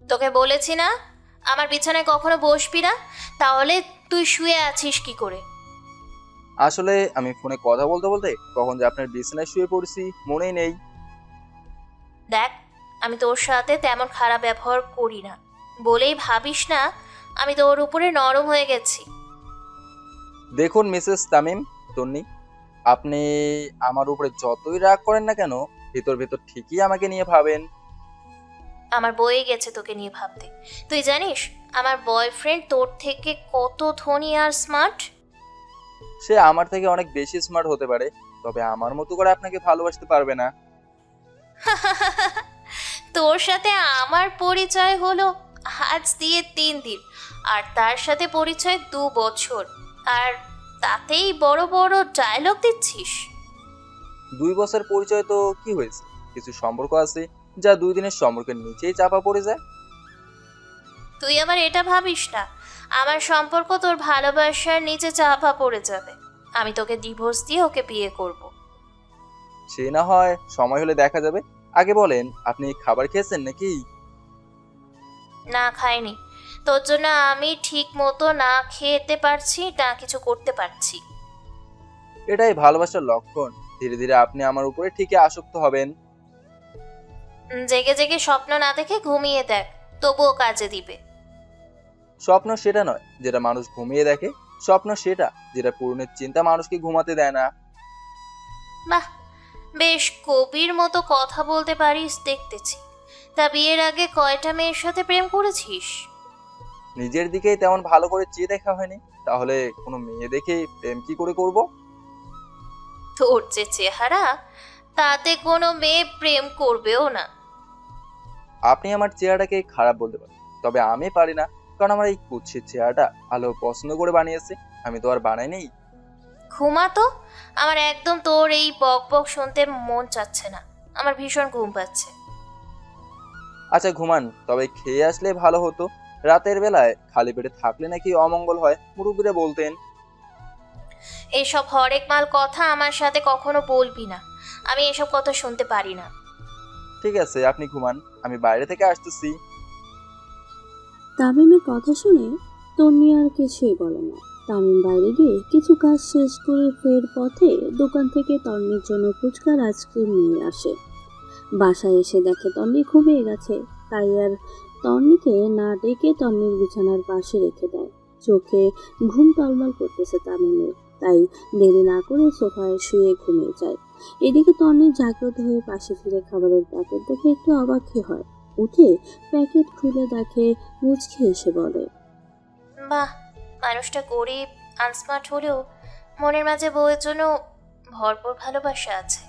তোকে বলেছি না আমার বিছানায় কখনো বসবি না, তাহলে তুই শুয়ে আছিস কি করে? আসলে আমি ফোনে কথা বলতে বলতে কখন যে আপনার বিছানায় শুয়ে পড়েছি মনেই নেই। দেখ, আমি তোর সাথে তেমন খারাপ ব্যবহার করি না বলেই ভাবিস না আমি তোর উপরে নরম হয়ে গেছি। দেখুন মিসেস তামিম, তন্নি, আপনি আমার উপরে যতই রাগ করেন না কেন, ভেতর ভেতর ঠিকই আমাকে নিয়ে ভাবেন। আমার বয়ে গেছে তোকে নিয়ে ভাবতে। তুই জানিস আমার বয়ফ্রেন্ড তোর থেকে কত ধনী আর স্মার্ট? সে আমার থেকে অনেক বেশি স্মার্ট হতে পারে, তবে আমার মতো করে আপনাকে ভালোবাসতে পারবে না। তোর সাথে আমার পরিচয় হলো আজ দিয়ে 3 দিন, আর তার সাথে পরিচয় 2 বছর, আর তাতেই বড় বড় ডায়লগ দিচ্ছিস। 2 বছর পরিচয় তো কি হয়েছে, কিছু সম্পর্ক আছে যা 2 দিনের সম্পর্কের নিচেই চাপা পড়ে যায়। তুই আবার এটা ভাবিস না আমার সম্পর্ক তোর ভালোবাসার নিচে চাপা পড়ে যাবে। আমি তোকে ডিভোর্স দিয়ে ওকে বিয়ে করব। সে না হয় সময় হলে দেখা যাবে। আগে বলেন, আপনি খাবার খেয়েছেন নাকি? না, খাইনি। তোর জন্য আমি ঠিক মতো না খেতে পারছি না কিছু করতে পারছি। এটাই ভালোবাসার লক্ষণ। ধীরে ধীরে আপনি আমার উপরে ঠিকই আসক্ত হবেন। জেগে জেগে স্বপ্ন না দেখে ঘুমিয়ে দেখ, তবুও কাজে দিবে। স্বপ্ন সেটা নয় যেটা মানুষ ঘুমিয়ে দেখে, স্বপ্ন সেটা যেটা পূরণের চিন্তা মানুষকে ঘুমাতে দেয় না। বাহ, বেশ কবির মতো কথা বলতে পারিস দেখতেছি। তা বিয়ের আগে কয়টা মেয়ের সাথে প্রেম করেছিস? নিজের দিকেই তেমন ভালো করে চেয়ে দেখা হয়নি, তাহলে কোনো মেয়ে দেখে প্রেম কি করে করব? তোর যে চেহারা, তাতে কোনো মেয়ে প্রেম করবেও না। আপনি আমার চেহারাটাকে খারাপ বলতে পারেন, তবে আমি পারি না, কারণ আমার এই কুৎসিত চেহারাটা আলো পছন্দ করে বানিয়েছে, আমি তো আর বানাইনি। ঘুমা তো, আমার একদম তোর এই বক বক শুনতে মন চাচ্ছে না। আমার ভীষণ ঘুম পাচ্ছে। আচ্ছা ঘুমান, তবে খেয়ে আসলে ভালো হতো। রাতের বেলায় খালি পেটে থাকলে নাকি অমঙ্গল হয়, মুরব্বীরা বলতেন। এইসব হরেক মাল কথা আমার সাথে কখনো বলবি না, আমি এসব কথা শুনতে পারি না। ঠিক আছে, আপনি ঘুমান, আমি বাইরে থেকে আসতেছি। তামিমের কথা শুনে তন্নি আর কিছুই বলে না। তামিম বাইরে গিয়ে কিছু কাজ শেষ করে ফের পথে দোকান থেকে তন্নির জন্য ফুচকার আইসক্রিম নিয়ে আসে। বাসায় এসে দেখে তন্নি ঘুমিয়ে গেছে, তাই আর তন্নিকে না ডেকে তন্নির বিছানার পাশে রেখে দেয়। চোখে ঘুম টলমল করতেছে তামিমের, তাই দেরি না করে সোফায় শুয়ে ঘুমিয়ে যায়। এদিকে তন্নি জাগ্রত হয়ে পাশে ফিরে খাবারের প্যাকেট দেখে একটু অবাক হয়। উঠে প্যাকেট খুলে দেখে মুচকি এসে বলে, বাহ, মানুষটা গরিব আনস্মার্ট হলেও মনের মাঝে বউয়ের জন্য ভরপুর ভালোবাসা আছে।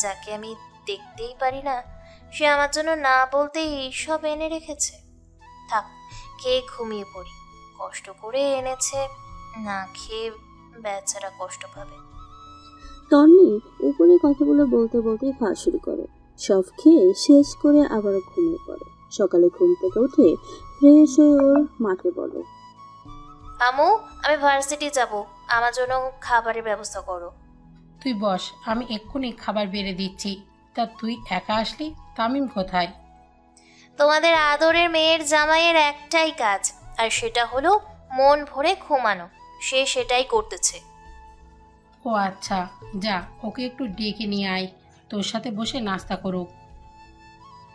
যাকে আমি দেখতেই পারি না, সে আমার জন্য না বলতেই সব এনে রেখেছে। থাক, খেয়ে ঘুমিয়ে পড়ি। কষ্ট করে এনেছে, না খেয়ে বেচারা কষ্ট পাবে। তন্নি উপরে কথাগুলো বলতে বলতেই খাওয়া শুরু করে। সব খেয়ে শেষ করে আবারও ঘুমিয়ে পড়ে। সকালে ঘুম থেকে উঠে ফ্রেশ হয়ে ওর মাকে বলে, আমু, আমি ভার্সিটি যাব, আমার জন্য খাবারের ব্যবস্থা করো। তুই বস, আমি এক্ষুনি খাবার বেড়ে দিচ্ছি। তা তুই একা আসলি? তামিম কোথায়? তোমাদের আদরের মেয়ের জামাইয়ের একটাই কাজ, আর সেটা হলো মন ভরে ঘুমানো। সে সেটাই করতেছে। ও আচ্ছা, যা ওকে একটু ডেকে নিয়ে আয়, তোর সাথে বসে নাস্তা করুক।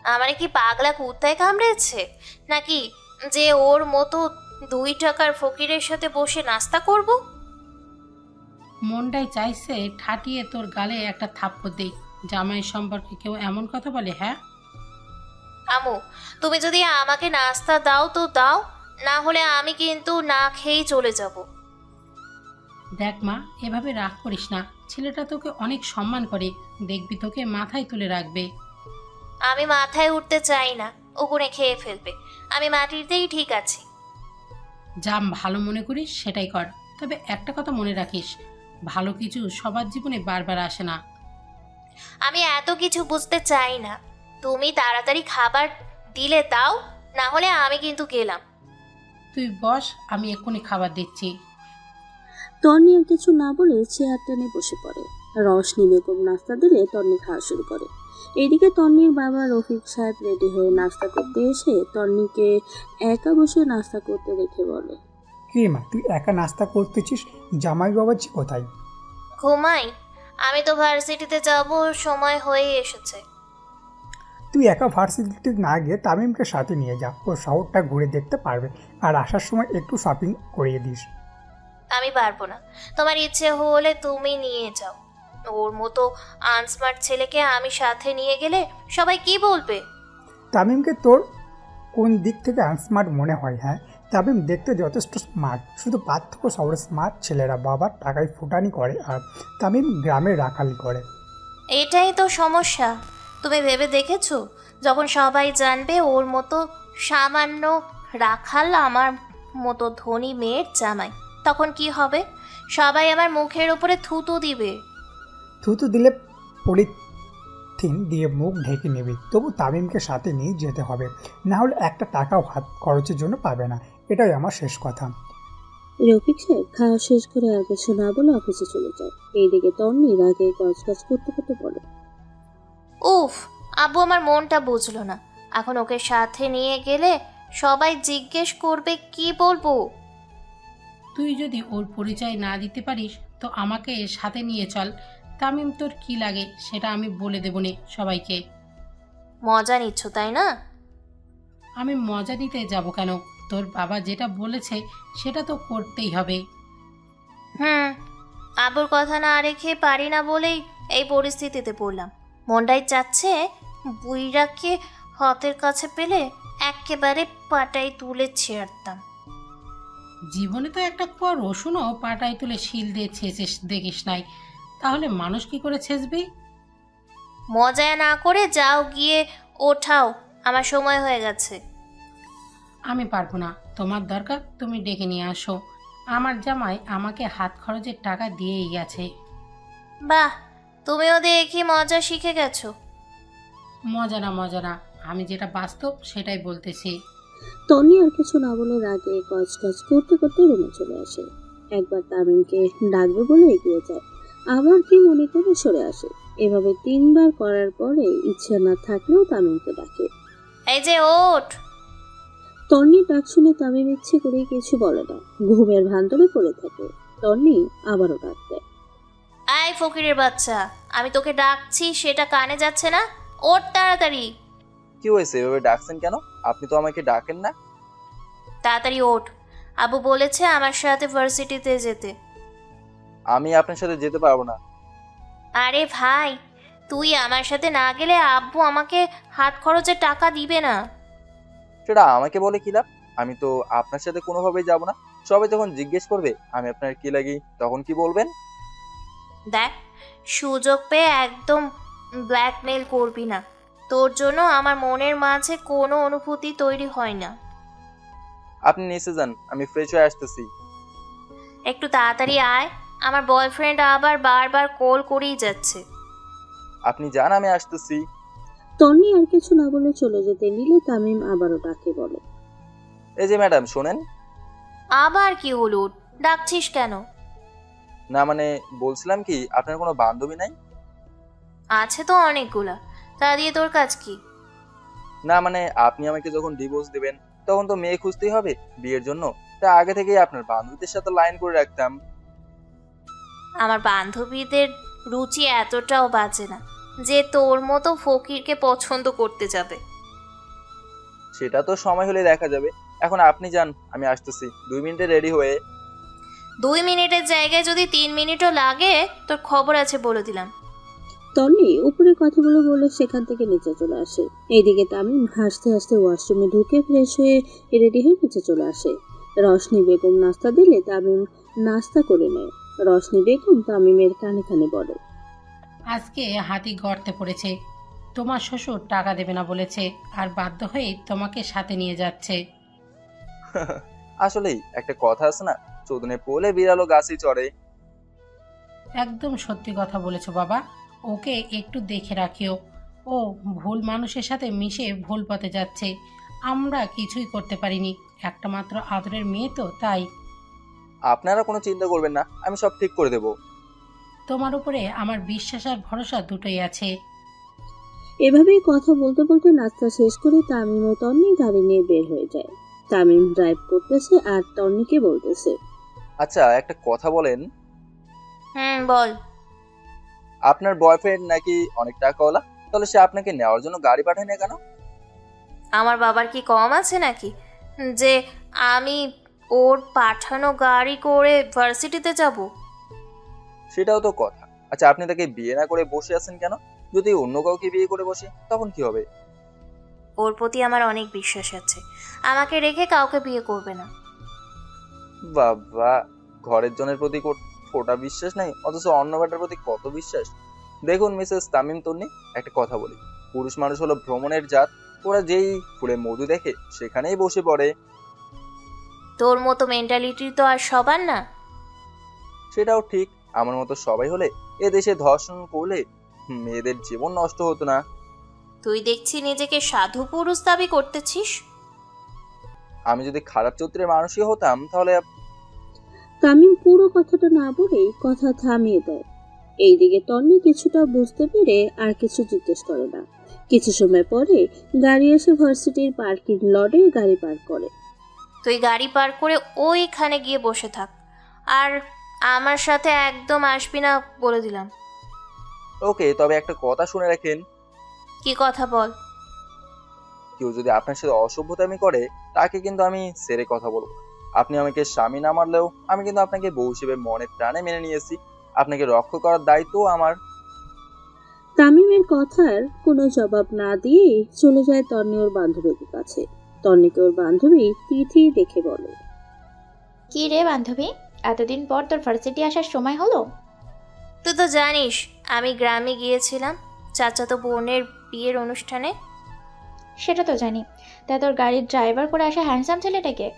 আমার কি পাগলা কুত্তায় কামড়েছে নাকি যে ওর মতো 2 টাকার ফকিরের সাথে বসে নাস্তা করব? মনটাই চাইছে ঠাটিয়ে তোর গালে একটা থাপ্পড় দেই। জামাই সম্পর্কে কেউ এমন কথা বলে? হ্যাঁ আমু, তুমি যদি আমাকে নাস্তা দাও তো দাও, না হলে আমি কিন্তু না খেয়েই চলে যাব। দেখ মা, এভাবে রাগ করিস না, ছেলেটা তোকে অনেক সম্মান করে, দেখবি তোকে মাথায় তুলে রাখবে। আমি মাথায় উঠতে চাই না, ওগুনে খেয়ে ফেলবে। আমি মাটিতেই ঠিক আছি। যা ভালো মনে করিস সেটাই কর, তবে একটা কথা মনে রাখিস, ভালো কিছু সবার জীবনে বারবার আসে না। আমি এত কিছু বুঝতে চাই না, তুমি তাড়াতাড়ি খাবার দিলে দাও, না হলে আমি কিন্তু গেলাম। তুই বস, আমি এক্ষুনি খাবার দিচ্ছি। তন্নি আর কিছু না বলে চেয়ার টেনে বসে পড়ে। রশনি বেগম নাস্তা দিলে তন্নি খাওয়া শুরু করে। এদিকে তন্নির বাবা রফিক সাহেব রেডি হয়ে নাস্তা করতে এসে তন্নিকে একা বসে নাস্তা করতে দেখে বলে, কি মা, তুই একা নাস্তা করতেছিস? জামাই বাবাজি কোথায়? ঘুমাই। আমি তো ভার্সিটিতে যাব, সময় হয়ে এসেছে। তুই একা ভার্সিটিতে না গিয়ে তামিমকে সাথে নিয়ে যা, ও শহরটা ঘুরে দেখতে পারবে, আর আসার সময় একটু শপিং করিয়ে দিস। আমি পারবো না, তোমার ইচ্ছে হলে তুমি নিয়ে যাও। ওর মতো আনস্মার্ট ছেলেকে আমি সাথে নিয়ে গেলে সবাই কি বলবে? তামিমকে তোর কোন দিক থেকে আনস্মার্ট মনে হয়? হ্যাঁ, তামিম দেখতে যথেষ্ট স্মার্ট, শুধু পার্থক্য শহরের স্মার্ট ছেলেরা বাবার টাকায় ফুটানি করে আর তামিম গ্রামের রাখালি করে। এটাই তো সমস্যা। তুমি ভেবে দেখেছো, যখন সবাই জানবে ওর মতো সামান্য রাখাল আমার মতো ধনী মেয়ের জামাই, তখন কি হবে? সবাই আমার মুখের উপরে থুতু দিবে। থুতু দিলে পলিথিন দিয়ে মুখ ঢেকে নেবে, তবু তামিমকে সাথে নিয়ে যেতে হবে, না হলে একটা টাকাও হাত খরচের জন্য পাবে না। এটাই আমার শেষ কথা। রফিক সাহেব খাওয়া শেষ করে আর কিছু না বলে অফিসে চলে যায়। এইদিকে তন্নি রাগে কাজ করতে করতে বলে, উফ, আব্বু আমার মনটা বুঝলো না। এখন ওকে সাথে নিয়ে গেলে সবাই জিজ্ঞেস করবে, কি বলবো? তুই যদি ওর পরিচয় না দিতে পারিস তো আমাকে সাথে নিয়ে চল। তামিম তোর কি লাগে সেটা আমি বলে দেবো নে সবাইকে। মজা নিচ্ছ তাই না? আমি মজা নিতে যাব কেন? তোর বাবা যেটা বলেছে সেটা তো করতেই হবে। আব্বুর কথা না রেখে পারি না বলেই এই পরিস্থিতিতে পড়লাম। মনটাই চাচ্ছে বুইরাকে হাতের কাছে পেলে একেবারে পাটাই তুলে ছেড়তাম। জীবনে তো একটা পর রসুনও পাটায় তুলে শিল দিয়ে ছেঁচিস দেখিস নাই, তাহলে মানুষ কি করে ছেঁচবি? মজা না করে যাও, গিয়ে ওঠাও, আমার সময় হয়ে গেছে। আমি পারবো না, তোমার দরকার তুমি ডেকে নিয়ে আসো। আমার জামাই আমাকে হাত খরচের টাকা দিয়েই গেছে। বাহ, তুমিও দেখি মজা শিখে গেছো। মজা না, আমি যেটা বাস্তব সেটাই বলতেছি। তন্নি আর কিছু না বলে রাগে কাজ করতে করতে রুমে চলে আসে। একবার তামিমকে ডাকবে বলে এগিয়ে যায়, আবার কি মনে করে সরে আসে। এভাবে 3 বার করার পরে ইচ্ছে না থাকলেও তামিমকে ডাকে। এই যে ওঠ। তন্নির ডাক শুনে তামিম ইচ্ছে করে কিছু বলে না, ঘুমের ভান্তরে পড়ে থাকে। তন্নি আবারও ডাক দেয়, আয় ফকিরের বাচ্চা, আমি তোকে ডাকছি, সেটা কানে যাচ্ছে না? ওঠ তাড়াতাড়ি। কি হয়েছে, এভাবে ডাকছেন কেন? আপনি তো আমাকে ডাকেন না। তাড়াতাড়ি ওঠ, আবু বলেছে আমার সাথে ভার্সিটিতে যেতে। আমি আপনার সাথে যেতে পারবো না। আরে ভাই, তুই আমার সাথে না গেলে আব্বু আমাকে হাত খরচের টাকা দিবে না। সেটা আমাকে বলে কি লাভ? আমি তো আপনার সাথে কোনোভাবেই যাব না। সবাই যখন জিজ্ঞেস করবে আমি আপনার কি লাগি, তখন কি বলবেন? দেখ, সুযোগ পেয়ে একদম ব্ল্যাকমেল করবি না। তোর জন্য আমার মনের মাঝে কোনো অনুভূতি তৈরি হয় না। আপনি নিচে যান, আমি ফ্রেশ হয়ে আসতেছি। একটু তাড়াতাড়ি আয়, আমার বয়ফ্রেন্ড আবার বারবার কল করেই যাচ্ছে। আপনি যান, আমি আসতেছি। তন্নি আর কিছু না বলে চলে যেতে নিলে তামিম আবারও ডাকে বলে, এই যে ম্যাডাম শোনেন। আবার কি হলো, ডাকছিস কেন? না মানে বলছিলাম কি, আপনার কোনো বান্ধবী নাই? আছে তো অনেকগুলা, তা দিয়ে তোর কাজ কি? না মানে আপনি আমাকে যখন ডিভোর্স দিবেন তখন তো মেয়ে খুঁজতেই হবে বিয়ের জন্য, তা আগে থেকেই আপনার বান্ধবীদের সাথে লাইন করে রাখতাম। আমার বান্ধবীদের রুচি এতটাও বাজে না যে তোর মতো ফকিরকে পছন্দ করতে যাবে। সেটা তো সময় হলে দেখা যাবে। এখন আপনি যান, আমি আসতেছি 2 মিনিটে রেডি হয়ে। 2 মিনিটের জায়গায় যদি 3 মিনিটও লাগে তোর খবর আছে বলে দিলাম। তন্নি উপরে কথাগুলো বলে সেখান থেকে নিচে চলে আসে। এইদিকে তামিম হাসতে হাসতে ওয়াশরুমে ঢুকে ফ্রেশ হয়ে রেডি হয়ে নিচে চলে আসে। রশনি বেগম নাস্তা দিলে তামিম নাস্তা করে নেয়। রশনি বেগম তামিমের কানে কানে বলে, আজকে হাতি গর্তে পড়েছে, তোমার শ্বশুর টাকা দেবে না বলেছে, আর বাধ্য হয়ে তোমাকে সাথে নিয়ে যাচ্ছে। আসলেই একটা কথা আছে না, চোদনে পোলে বিড়ালও গাছে চড়ে। একদম সত্যি কথা বলেছো বাবা, ওকে একটু দেখে রাখিও। ও ভুল মানুষের সাথে মিশে ভুল পথে যাচ্ছে। আমরা কিছুই করতে পারিনি, একটা মাত্র আদরের মেয়ে তো, তাই। আপনারা কোনো চিন্তা করবেন না, আমি সব ঠিক করে দেব। তোমার উপরে আমার বিশ্বাস আর ভরসা দুটোই আছে। এভাবেই কথা বলতে বলতে নাস্তা শেষ করে তামিম ও তন্নি গাড়ি নিয়ে বের হয়ে যায়। তামিম ড্রাইভ করতেছে আর তন্নিকে বলতেছে, আচ্ছা একটা কথা বলেন, বল। আপনার বয়ফ্রেন্ড নাকি অনেক টাকাওয়ালা, তাহলে সে আপনাকে নেওয়ার জন্য গাড়ি পাঠায় না কেন? আমার বাবার কি কম আছে নাকি যে আমি ওর পাঠানো গাড়ি করে ভার্সিটিতে যাব? সেটাও তো কথা। আচ্ছা আপনি তাকে বিয়ে না করে বসে আছেন কেন? যদি অন্য কাউকে বিয়ে করে বসে তখন কি হবে? ওর প্রতি আমার অনেক বিশ্বাস আছে, আমাকে রেখে কাউকে বিয়ে করবে না। বাবা, ঘরের জনের প্রতি ফোটা বিশ্বাস নাই, অথচ অন্য বেটার প্রতি কত বিশ্বাস। দেখুন মিসেস তামিম তন্নি, একটা কথা বলি, পুরুষ মানুষ হলো ভ্রমণের জাত। ওরা যেই ফুলে মধু দেখে সেখানেই বসে পড়ে। তোর মতো মেন্টালিটি তো আর সবার না। সেটাও ঠিক, আমার মতো সবাই হলে এ দেশে ধর্ষণ করলে মেয়েদের জীবন নষ্ট হতো না। তুই দেখছি নিজেকে সাধু পুরুষ দাবি করতেছিস। আমি যদি খারাপ চরিত্রের মানুষই হতাম তাহলে তামিম পুরো কথাটা না বলেই কথা থামিয়ে দেয়। এইদিকে তন্নি কিছুটা বুঝতে পেরে আর কিছু জিজ্ঞেস করে না। কিছু সময় পরে গাড়ি এসে ভার্সিটির পার্কিং লটে গাড়ি পার্ক করে। তুই গাড়ি পার করে ওইখানে গিয়ে বসে থাক, আর আমার সাথে একদম আসবি না বলে দিলাম। ওকে, তবে একটা কথা শুনে রাখেন, কি কথা বল? কেউ যদি আপনার সাথে অসভ্যতামি করে তাকে কিন্তু আমি ছেড়ে কথা বলবো। আপনি আমাকে স্বামী না মানলেও আমি কিন্তু আপনাকে বউ হিসেবে মনে প্রাণে মেনে নিয়েছি। আপনাকে রক্ষা করার দায়িত্ব আমার। তামিমের কথার কোনো জবাব না দিয়ে চলে যায় তন্নি ওর বান্ধবীর কাছে। তন্নিকে ওর বান্ধবী তিথি দেখে বলে, কি রে বান্ধবী, এতদিন পর তোর ভার্সিটি আসার সময় হলো? তুই তো জানিস আমি গ্রামে গিয়েছিলাম চাচাতো বোনের বিয়ের অনুষ্ঠানে। সেটা তো জানি, তা তোর গাড়ির ড্রাইভার করে আসা হ্যান্ডসাম ছেলেটাকে?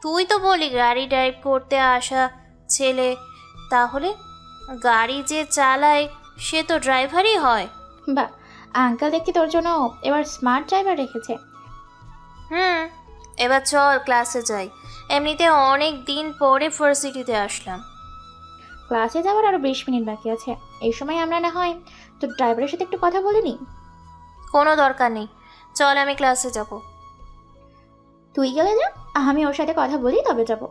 তুই তো বলি গাড়ি ড্রাইভ করতে আসা ছেলে, তাহলে গাড়ি যে চালায় সে তো ড্রাইভারই হয়। বাহ, আঙ্কেল দেখি তোর জন্য এবার স্মার্ট ড্রাইভার রেখেছে। এবার চল ক্লাসে যাই, এমনিতে অনেক দিন পরে ভার্সিটিতে আসলাম। ক্লাসে যাওয়ার আরো 20 মিনিট বাকি আছে, এই সময় আমরা না হয় তোর ড্রাইভারের সাথে একটু কথা বলে নিই। কোনো দরকার নেই, চল আমি ক্লাসে যাব। তুই গেলে যা, আমি ওর সাথে কথা বলি তবে যাব।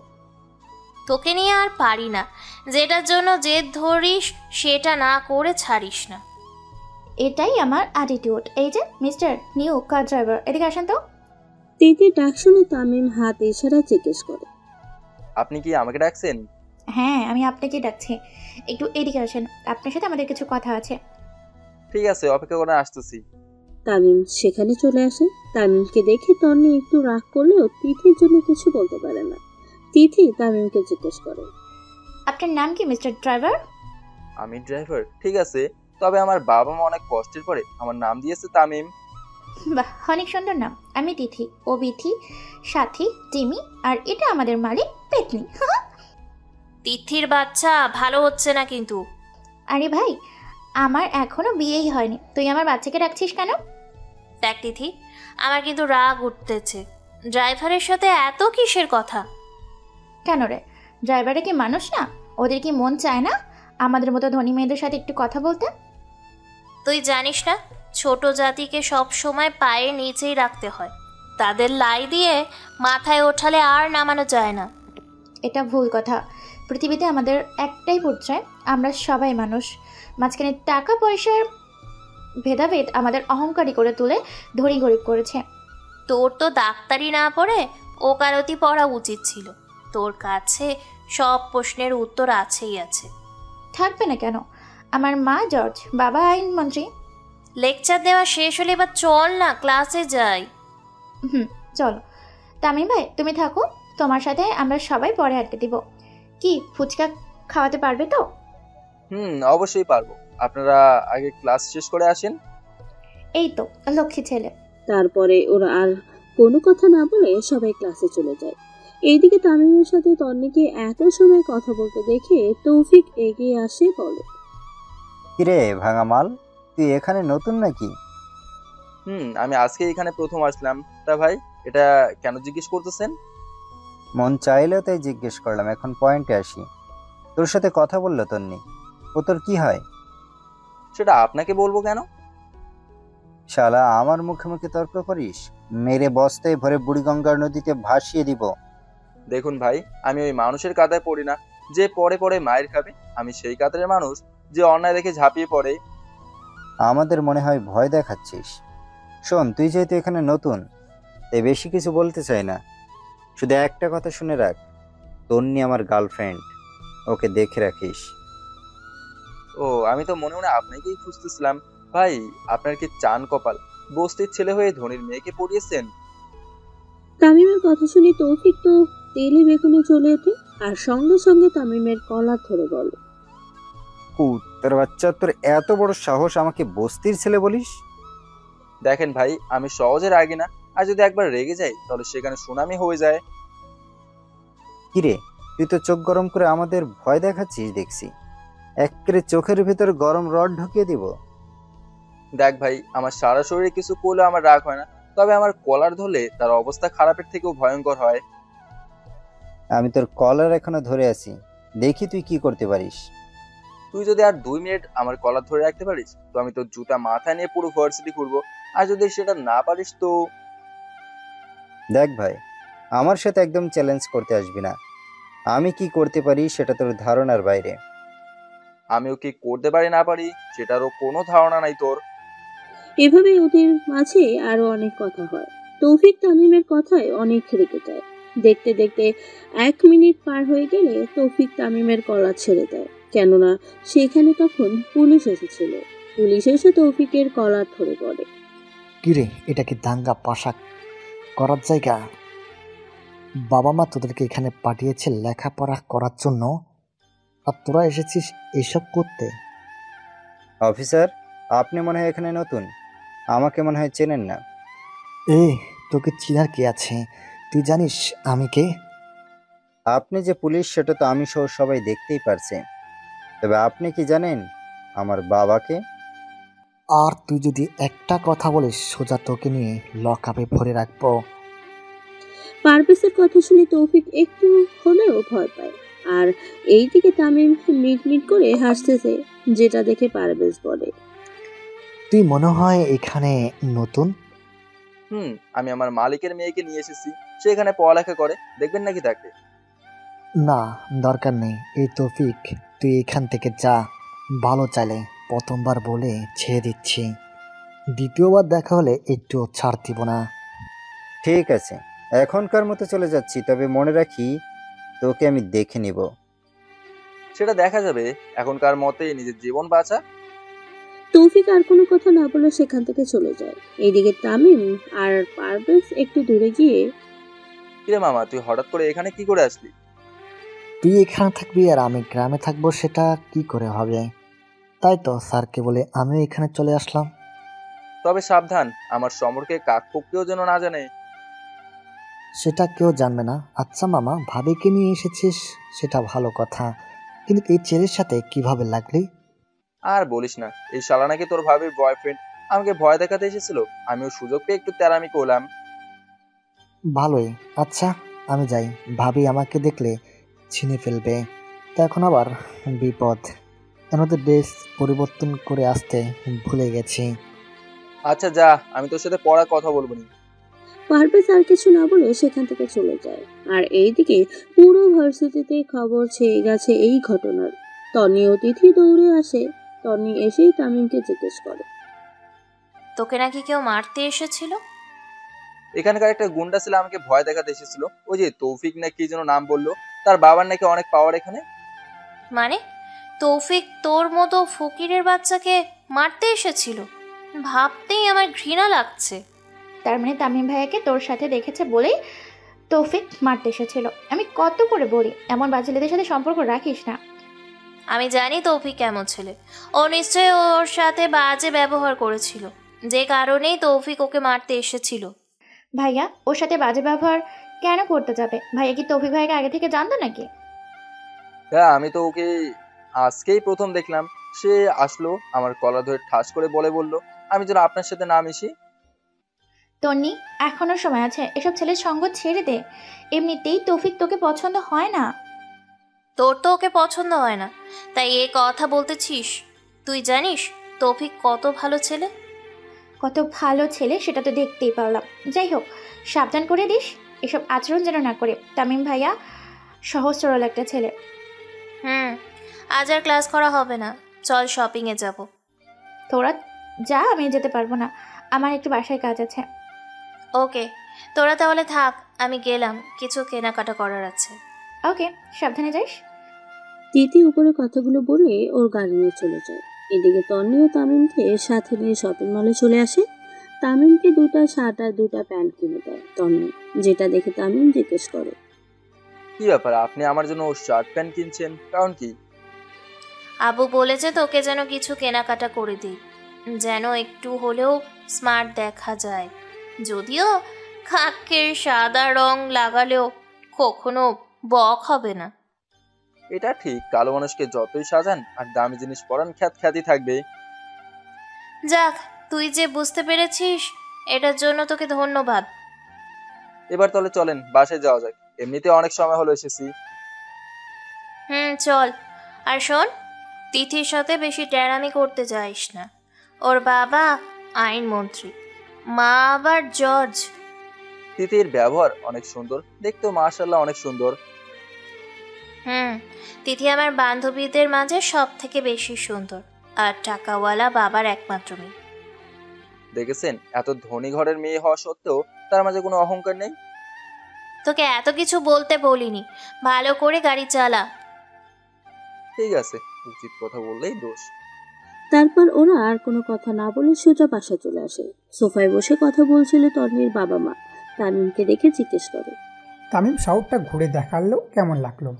তোকে নিয়ে আর পারি না, যেটার জন্য জেদ ধরিস সেটা না করে ছাড়িস না। এটাই আমার অ্যাটিটিউড। এই যে মিস্টার নিউ কার ড্রাইভার, এদিকে আসেন তো। তিথির ডাক শুনে তামিম হাত ইশারায় জিজ্ঞেস করে, আপনি কি আমাকে ডাকছেন? হ্যাঁ, আমি আপনাকে ডাকছি, একটু এদিকে আসেন, আপনার সাথে আমাদের কিছু কথা আছে। ঠিক আছে, অপেক্ষা করে আসতেছি। তামিম সেখানে চলে আসে। তামিমকে দেখে তন্নি একটু রাগ করলেও তিথির জন্য কিছু বলতে পারে না। তিথি তামিমকে জিজ্ঞেস করে, আপনার নাম কি মিস্টার ড্রাইভার? আমি ড্রাইভার? ঠিক আছে, তবে আমার বাবা মা অনেক কষ্টের পরে আমার নাম দিয়েছে তামিম। বাহ, অনেক সুন্দর নাম। আমি তিথি, ও বিথি, সাথী, টিমি, আর এটা আমাদের মালিক পেতনি। তিথির বাচ্চা ভালো হচ্ছে না কিন্তু। আরে ভাই, আমার এখনো বিয়েই হয়নি, তুই আমার বাচ্চাকে ডাকছিস কেন? দেখ তিথি, আমার কিন্তু রাগ উঠতেছে, ড্রাইভারের সাথে এত কিসের কথা? কেন রে, ড্রাইভারে কি মানুষ না? ওদের কি মন চায় না আমাদের মতো ধনী মেয়েদের সাথে একটু কথা বলতে? তুই জানিস না, ছোট জাতিকে সব সময় পায়ের নিচেই রাখতে হয়, তাদের লাই দিয়ে মাথায় ওঠালে আর নামানো যায় না। এটা ভুল কথা। পৃথিবীতে আমাদের একটাই পরিচয়, আমরা সবাই মানুষ। মাঝখানে টাকা পয়সার ভেদাভেদ আমাদের অহংকারী করে তুলে ধনী গরিব করেছে। তোর তো ডাক্তারি না পড়ে ওকালতি পড়া উচিত ছিল, তোর কাছে সব প্রশ্নের উত্তর আছেই আছে। থাকবে না কেন? আমার মা জজ, বাবা আইনমন্ত্রী। লেকচার দেওয়া শেষ হলে এবার চল না ক্লাসে যাই। চলো। তামিম ভাই তুমি থাকো, তোমার সাথে আমরা সবাই পরে আড্ডা দিব। কি ফুচকা খাওয়াতে পারবে তো? অবশ্যই পারবো। আপনারা আগে ক্লাস শেষ করে আসেন। এই তো লক্ষ্মী ছেলে। তারপরে ওরা আর কোনো কথা না বলে সবাই ক্লাসে চলে যায়। এইদিকে তামিমের সাথে তন্নিকে এত সময় কথা বলতে দেখে তৌফিক এগিয়ে আসে, বলে, কিরে ভাঙা মাল, তুই এখানে নতুন নাকি? আমি আজকে এখানে প্রথম আসলাম। তা ভাই, এটা কেন জিজ্ঞেস করতেছেন? মন চাইলেও তাই জিজ্ঞেস করলাম। এখন পয়েন্টে আসি, তোর সাথে কথা বললো তন্নি? ও তোর কি হয়? সেটা আপনাকে বলবো কেন? শালা আমার মুখে মুখে তর্ক করিস? মেরে বস্তায় ভরে বুড়িগঙ্গার নদীতে ভাসিয়ে দিব। দেখুন ভাই, আমি ওই মানুষের কাঁদায় পড়ি না যে পরে পরে মায়ের খাবে। আমি সেই কাতারের মানুষ যে অন্যায় দেখে ঝাঁপিয়ে পড়ে। আমাদের মনে হয় ভয় দেখাচ্ছিস। শোন, তুই যেহেতু এখানে নতুন, তাই বেশি কিছু বলতে চাই না। শুধু একটা কথা শুনে রাখ, তন্নি আমার গার্লফ্রেন্ড, ওকে দেখে রাখিস। ও, আমি তো মনে মনে আপনাকেই খুঁজতেছিলাম। ভাই, আপনার কি চান কপাল, বস্তির ছেলে হয়ে ধনির মেয়েকে পড়িয়েছেন। তামিমের কথা শুনে তৌফিক তো তেলে বেগুনে চলে যেতে আর সঙ্গে সঙ্গে তামিমের কলার ধরে বলে, তোর বাচ্চা, তোর এত বড় সাহস আমাকে বস্তির ছেলে বলিস? দেখেন ভাই, আমি সহজে রাগি না, আর যদি একবার রেগে যাই তাহলে সেখানে সুনামি হয়ে যায়। কিরে, তুই তো চোখ গরম করে আমাদের ভয় দেখাচ্ছিস দেখছি। একেবারে চোখের ভিতর গরম রড ঢুকিয়ে দিব। দেখ ভাই, আমার সারা শরীরে কিছু করলে আমার রাগ হয় না, তবে আমার কলার ধরলে তার অবস্থা খারাপের থেকেও ভয়ঙ্কর হয়। আমি তোর কলার এখনো ধরে আছি, দেখি তুই কি করতে পারিস। তুই যদি আর 2 মিনিট আমার কলার ধরে রাখতে পারিস তো আমি তোর জুতা মাথায় নিয়ে পুরো ভার্সিটি ঘুরবো। আর যদি সেটা না পারিস তো... দেখ ভাই, আমার সাথে একদম চ্যালেঞ্জ করতে আসবি না। আমি কি করতে পারি সেটা তোর ধারণার বাইরে। আমিও কি করতে পারি না পারি সেটারও কোনো ধারণা নাই তোর। এভাবে ওদের মাঝে আরো অনেক কথা হয়। তৌফিক তামিমের কথায় অনেক রেগে যায়। দেখতে দেখতে 1 মিনিট পার হয়ে গেলে তৌফিক তামিমের কলার ছেড়ে দেয়, কেননা সেখানে তখন পুলিশ এসেছিল। পুলিশ এসে তৌফিকের কলার ধরে পড়ে। কিরে, এটা কি দাঙ্গা পাশা করার জায়গা? বাবা মা তোদেরকে এখানে পাঠিয়েছে লেখাপড়া করার জন্য, আর তোরা এসেছিস এসব করতে? অফিসার, আপনি মনে হয় এখানে নতুন, আমাকে মনে হয় চেনেন না। তোকে চিনার কি আছে? তুই জানিস আমি কে? আপনি যে পুলিশ সেটা তো আমি সহ সবাই দেখতেই পারছে, তবে আপনি কি জানেন আমার বাবাকে? আর তুই যদি একটা কথা বলিস সোজা তোকে নিয়ে লকআপে ভরে রাখবো। পারভেজের কথা শুনে তৌফিক একটু হলেও ভয় পায়, আর এইদিকে তামিম মিটমিট করে হাসতেছে, যেটা দেখে পারভেজ বলে, তুই মনে হয় এখানে নতুন? আমি আমার মালিকের মেয়েকে নিয়ে এসেছি, সে এখানে পড়ালেখা করে, দেখবেন নাকি তাকে? না, দরকার নেই। এই তৌফিক, তুই এখান থেকে যা। ভালো চাইলে প্রথমবার বলে ছেড়ে দিচ্ছি, দ্বিতীয়বার দেখা হলে একটুও ছাড় দিব না। ঠিক আছে, এখনকার মতো চলে যাচ্ছি, তবে মনে রাখি তোকে আমি দেখে নিব। সেটা দেখা যাবে, এখনকার মতে নিজের জীবন বাঁচা। তৌফিক আর কোনো কথা না বলে সেখান থেকে চলে যায়। এইদিকে তামিম আর পারভেজ একটু দূরে গিয়ে, কিরে মামা, তুই হঠাৎ করে এখানে কি করে আসলি? তুই এখানে থাকবি আর আমি গ্রামে থাকবো, সেটা কি করে হবে? তাই তো স্যারকে বলে আমিও এখানে চলে আসলাম। তবে সাবধান, আমার সম্পর্কে কাকপক্ষেও যেন না জানে। সেটা কেউ জানবে না। আচ্ছা মামা, ভাবিকে নিয়ে এসেছিস সেটা ভালো কথা, কিন্তু এই ছেলের সাথে কিভাবে লাগলি? আর বলিস না, এই শালা নাকি তোর ভাবির বয়ফ্রেন্ড, আমাকে ভয় দেখাতে এসেছিল, আমিও সুযোগ পেয়ে একটু তেরামি করলাম। ভালোই। আচ্ছা আমি যাই, ভাবি আমাকে দেখলে ছিনে ফেলবে, তা এখন আবার বিপদ। আমাদের ড্রেস পরিবর্তন করে আসতে ভুলে গেছি। আচ্ছা যা, আমি তোর সাথে পড়া কথা বলবো না। পারভেজ আর কিছু না বলে সেখান থেকে চলে যায়। আর এইদিকে পুরো ভার্সিটিতে খবর ছেয়ে গেছে এই ঘটনার। তনি ও তিথি দৌড়ে আসে। তনি এসেই তামিমকে জিজ্ঞেস করে, তোকে নাকি কেউ মারতে এসেছিল? এখানকার একটা গুন্ডা ছেলে আমাকে ভয় দেখাতে এসেছিল, ওই যে তৌফিক না কি যেন নাম বললো, তার বাবার নাকি অনেক পাওয়ার এখানে। মানে তৌফিক তোর মতো ফকিরের বাচ্চাকে মারতে এসেছিল? ভাবতেই আমার ঘৃণা লাগছে। তার মানে তামিম ভাইয়াকে তোর সাথে দেখেছে বলেই তৌফিক মারতে এসেছিল। আমি কত করে বলি এমন বাচ্চাদের সাথে সম্পর্ক রাখিস না। আমি জানি তৌফিক কেমন ছেলে, ও নিশ্চয়ই ওর সাথে বাজে ব্যবহার করেছিল, যে কারণেই তৌফিক ওকে মারতে এসেছিল। ভাইয়া ওর সাথে বাজে ব্যবহার কেন করতে যাবে? ভাইয়া কি তৌফিক ভাইয়াকে আগে থেকে জানতো নাকি? হ্যাঁ, আমি তো ওকে আজকেই প্রথম দেখলাম। সে আসলো, আমার কলার ধরে ঠাস করে বলল আমি যেন আপনার সাথে না মিশি। তন্নি, এখনো সময় আছে, এসব ছেলের সঙ্গ ছেড়ে দে। এমনিতেই তৌফিক তোকে পছন্দ হয় না। তোর তো ওকে পছন্দ হয় না, তাই এ কথা বলতেছিস? তুই জানিস তৌফিক কত ভালো ছেলে। কত ভালো ছেলে সেটা তো দেখতেই পারলাম। যাই হোক, সাবধান করে দিস এসব আচরণ যেন না করে। তামিম ভাইয়া সহজ সরল একটা ছেলে। আজ আর ক্লাস করা হবে না, চল শপিংয়ে যাব। তোরা যা, আমি যেতে পারবো না, আমার একটু বাসায় কাজ আছে। ওকে, তোরা তাহলে থাক, আমি গেলাম, কিছু কেনাকাটা করার আছে। ওকে, সাবধানে যাইস। তিথি উপরে কথাগুলো বলে ওর গাড়ি নিয়ে চলে যায়। এদিকে তন্নি ও তামিমকে সাথে নিয়ে শপিং মলে চলে আসে। তামিমকে 2টা শার্ট আর 2টা প্যান্ট কিনে দেয় তন্নি, যেটা দেখে তামিম জিজ্ঞেস করে, কি ব্যাপার, আপনি আমার জন্য শার্ট প্যান্ট কিনছেন, কারণ কি? আবু বলেছে তোকে যেন কিছু কেনাকাটা করে দিই, যেন একটু হলেও স্মার্ট দেখা যায়। যদিও খাকের সাদা রং লাগালেও কখনো বক হবে না। এটা ঠিক, কালো মানুষকে যতই সাজান আর দামি জিনিস পরান খ্যাতি থাকবে। যাক, তুই যে বুঝতে পেরেছিস, এটার জন্য তোকে ধন্যবাদ। এবার তাহলে চলেন বাসায় যাওয়া যাক, এমনিতে অনেক সময় হলো এসেছি। চল। আর শোন, তিথির সাথে বেশি ট্যারামি করতে যাইস না। ওর বাবা আইনমন্ত্রী, মা আবার জজ। তিথির ব্যবহার অনেক সুন্দর, দেখতেও মাশাআল্লাহ অনেক সুন্দর। তিথি আমার বান্ধবীদের মাঝে সব থেকে বেশি সুন্দর, আর টাকাওয়ালা বাবার একমাত্র মেয়ে। দেখেছেন, এত ধনী ঘরের মেয়ে হওয়া সত্ত্বেও তার মাঝে কোনো অহংকার নেই। তোকে এত কিছু বলতে বলিনি, ভালো করে গাড়ি চালা। ঠিক আছে, উচিত কথা বললেই দোষ। তারপর ওরা আর কোনো কথা না বলে সোজা বাসা চলে আসে। সোফায় বসে কথা বলছিল তন্নির বাবা মা। তামিমকে দেখে জিজ্ঞেস করে, তামিম শহরটা ঘুরে দেখালো, কেমন লাগলো?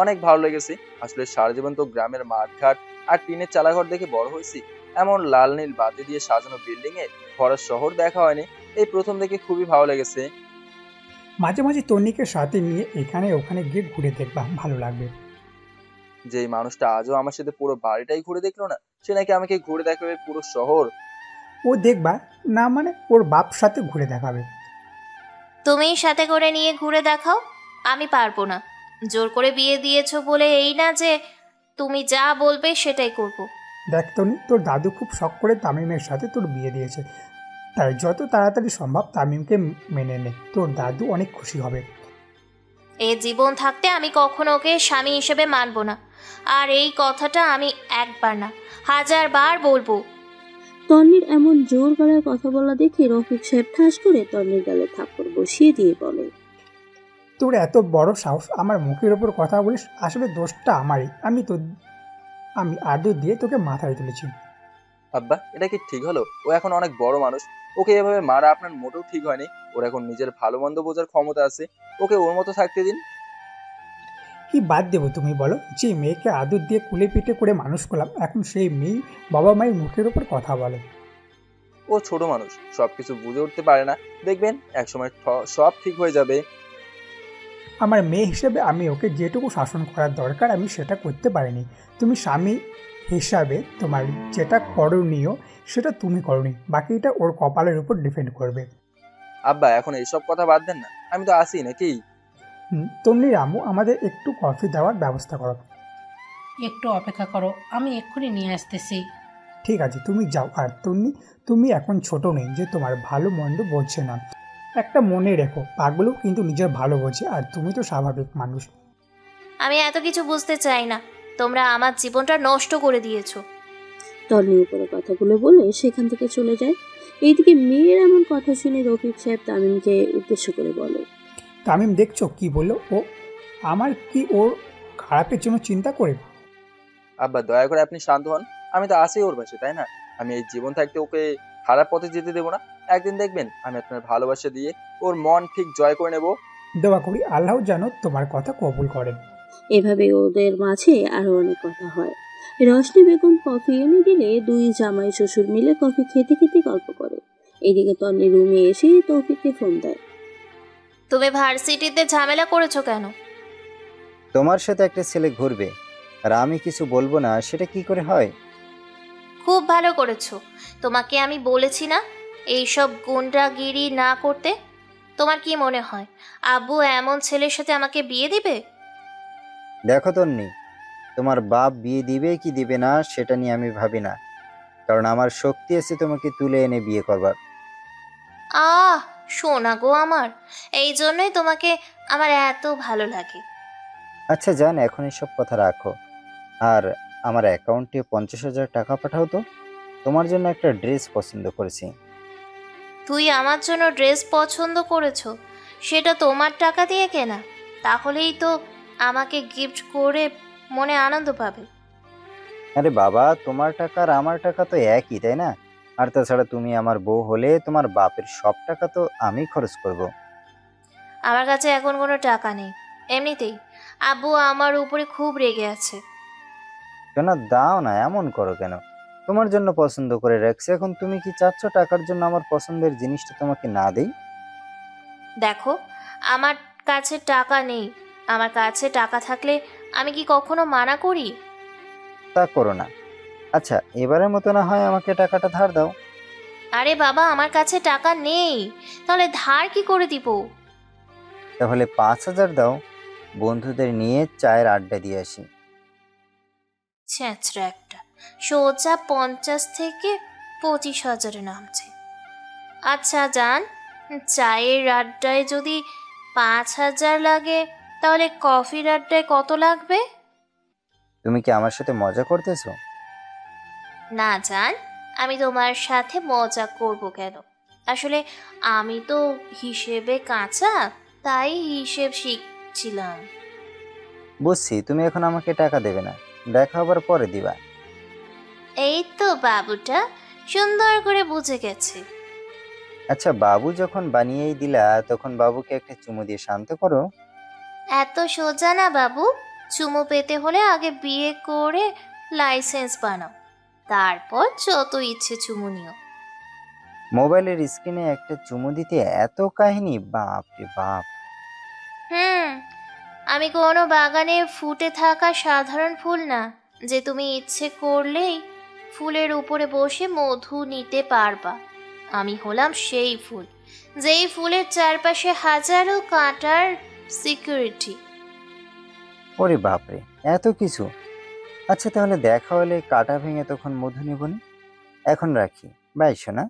অনেক ভালো লেগেছে। আসলে সারা জীবন তো গ্রামের মাঠঘাট আর টিনের চালাঘর দেখে বড় হয়েছি, এমন লাল নীল বাতি দিয়ে সাজানো বিল্ডিং এ ভরা শহর দেখা হয়নি, এই প্রথম দেখে খুবই ভালো লেগেছে। মাঝে মাঝে তন্নিকে সাথে নিয়ে এখানে ওখানে গিয়ে ঘুরে দেখবা, ভালো লাগবে। যে মানুষটা আজও আমার সাথে পুরো বাড়িটাই ঘুরে দেখলো না, সে নাকি আমাকে ঘুরে দেখাবে পুরো শহর। ও দেখবা না, মানে ওর বাপ সাথে ঘুরে দেখাবে। তুমি সাথে করে নিয়ে ঘুরে দেখাও, আমি পারবো না। জোর করে বিয়ে দিয়েছো বলে এই না যে তুমি যা বলবে সেটাই করব। দেখ তন্নি, তোর দাদু খুব শখ করে তামিমের সাথে তোর বিয়ে দিয়েছে, তাই যত তাড়াতাড়ি সম্ভব তামিমকে মেনে নে, তোর দাদু অনেক খুশি হবে। এ জীবন থাকতে আমি কখনো ওকে স্বামী হিসেবে মানব না, আর এই কথাটা আমি একবার না 1000 বার বলবো। তন্নির এমন জোর গলায় কথা বলা দেখে রফিক সাহেব ঠাস করে তন্নির গালে থাপ্পড় বসিয়ে দিয়ে বলে, তোর এত বড় সাহস আমার মুখের ওপর কথা বলিস? আসলে দোষটা আমারই, আমি আদর দিয়ে তোকে মাথায় তুলেছি। আব্বা, এটা কি ঠিক হলো? ও এখন অনেক বড় মানুষ, ওকে এভাবে মারা আপনার মোটেও ঠিক হয়নি। ওর এখন নিজের ভালো মন্দ বোঝার ক্ষমতা আছে, ওকে ওর মতো থাকতে দিন। কি বাদ দেবো তুমি বলো? যে মেয়েকে আদর দিয়ে কুলে পিঠে করে মানুষ করলাম, এখন সেই মেয়ে বাবা মায়ের মুখের ওপর কথা বলে। ও ছোট মানুষ, সবকিছু বুঝে উঠতে পারে না, দেখবেন একসময় সব ঠিক হয়ে যাবে। আমার মেয়ে হিসেবে আমি ওকে যেটুকু শাসন করার দরকার আমি সেটা করতে পারিনি। তুমি স্বামী হিসাবে তোমার যেটা করণীয় সেটা তুমি করনি, বাকিটা ওর কপালের উপর ডিপেন্ড করবে। আব্বা, এখন এইসব কথা বাদ দেন না, আমি তো আসি নাকি। তন্নি রামু, আমাদের একটু কফি দেওয়ার ব্যবস্থা করো। একটু অপেক্ষা করো, আমি এক্ষুনি নিয়ে আসতেছি। ঠিক আছে, তুমি যাও। আর তন্নি, তুমি এখন ছোট নেই যে তোমার ভালো মন্দ বোঝে না। একটা মনে রেখো, পাগলও কিন্তু নিজের ভালো বোঝে, আর তুমি তো স্বাভাবিক মানুষ। আমি এত কিছু বুঝতে চাই না, তোমরা আমার জীবনটা নষ্ট করে দিয়েছো। তন্নি উপরে কথাগুলো বলে সেখান থেকে চলে যায়। এইদিকে মেয়ের এমন কথা শুনে রফিক সাহেব তামিমকে উদ্দেশ্য করে বলে, তামিম দেখছো কি বললো ও? আমার কি ওর খারাপের জন্য চিন্তা করে? আব্বা, দয়া করে আপনি শান্ত হন, আমি তো আসি ওর পাশে, তাই না? আমি এই জীবন থাকতে ওকে খারাপ পথে যেতে দেবো না। একদিন দেখবেন আমি আপনার ভালোবাসা দিয়ে ওর মন ঠিক জয় করে নেব। দোয়া করি আল্লাহ যেন তোমার কথা কবুল করেন। এভাবে ওদের মাঝে আরো অনেক কথা হয়। রশনি বেগম কফি এনে দিলে দুই জামাই শ্বশুর মিলে কফি খেতে খেতে গল্প করে। এদিকে তন্নি রুমে এসে তৌফিককে ফোন দেয়। তুমি ভার্সিটিতে ঝামেলা করেছো কেন? তোমার সাথে একটা ছেলে ঘুরবে আর আমি কিছু বলবো না, সেটা কি করে হয়? খুব ভালো করেছো। তোমাকে আমি বলেছি না এইসব গুন্ডাগিরি না করতে? তোমার কি মনে হয় আব্বু এমন ছেলের সাথে আমাকে বিয়ে দিবে? দেখো তন্নি, তোমার বাপ বিয়ে দিবে কি দিবে না সেটা নিয়ে আমি ভাবি না, কারণ আমার শক্তি আছে তোমাকে তুলে এনে বিয়ে করবার। আহ, শোনা গো আমার, এই জন্যই তোমাকে আমার এত ভালো লাগে। আচ্ছা জান, এখন এসব কথা রাখো, আর আমার অ্যাকাউন্টে 50,000 টাকা পাঠাও তো। তোমার জন্য একটা ড্রেস পছন্দ করেছি। তুই আমার জন্য ড্রেস পছন্দ করেছো, সেটা তোমার টাকা দিয়ে কেনা, তাহলেই তো আমাকে গিফট করে মনে আনন্দ পাবে। আরে বাবা, তোমার টাকা আর আমার টাকা তো একই, তাই না? আর তাছাড়া তুমি আমার বউ হলে তোমার বাপের সব টাকা তো আমি খরচ করব। আমার কাছে এখন কোনো টাকা নেই, এমনিতেই আব্বু আমার উপরে খুব রেগে আছে। কেন দাও না, এমন করো কেন? তোমার জন্য পছন্দ করে রাখছি, এখন তুমি কি চাচ্ছ টাকার জন্য আমার পছন্দের জিনিসটা তোমাকে না দেই? দেখো, আমার কাছে টাকা নেই, আমার কাছে টাকা থাকলে আমি কি কখনো মানা করি? তা করো না। আচ্ছা, এবারের মতো না হয় আমাকে টাকাটা ধার দাও। আরে বাবা, আমার কাছে টাকা নেই, তাহলে ধার কি করে দিব? তাহলে 5,000 দাও, বন্ধুদের নিয়ে চায়ের আড্ডা দিয়ে আসি। ছ্যাঁচড়া একটা, সোজা 50 থেকে 25,000-এ নামছে। আচ্ছা জান, চায়ের আড্ডায় যদি 5,000 লাগে, তাহলে কফির আড্ডায় কত লাগবে? তুমি কি আমার সাথে মজা করতেছো? না জান, আমি তোমার সাথে মজা করব কেন? আসলে আমি তো হিসেবে কাঁচা, তাই হিসেব শিখছিলাম। বুঝছি, তুমি এখন আমাকে টাকা দেবে না, দেখা আবার পরে দিবা। এই তো বাবুটা সুন্দর করে বুঝে গেছে। আচ্ছা, বাবু যখন বানিয়েই দিলা, তখন বাবুকে একটা চুমু দিয়ে শান্ত করো। এত সোজা না বাবু, চুমু পেতে হলে আগে বিয়ে করে লাইসেন্স বানাও, তারপর যত ইচ্ছে চুমু নিও। মোবাইলের স্ক্রিনে একটা চুমু দিতে এত কাহিনী, বাপ রে বাপ। হুম, আমি কোনো বাগানে ফুটে থাকা সাধারণ ফুল না, যে তুমি ইচ্ছে করলেই ফুলের উপরে বসে মধু নিতে পারবা। আমি হলাম সেই ফুল, যেই ফুলের চারপাশে হাজারো কাঁটার সিকিউরিটি। ওরে বাপরে, এত কিছু! আচ্ছা তাহলে দেখা হলে কাটা ভেঙে তখন মধু নিবনি। এখন রাখি, বাই সোনা।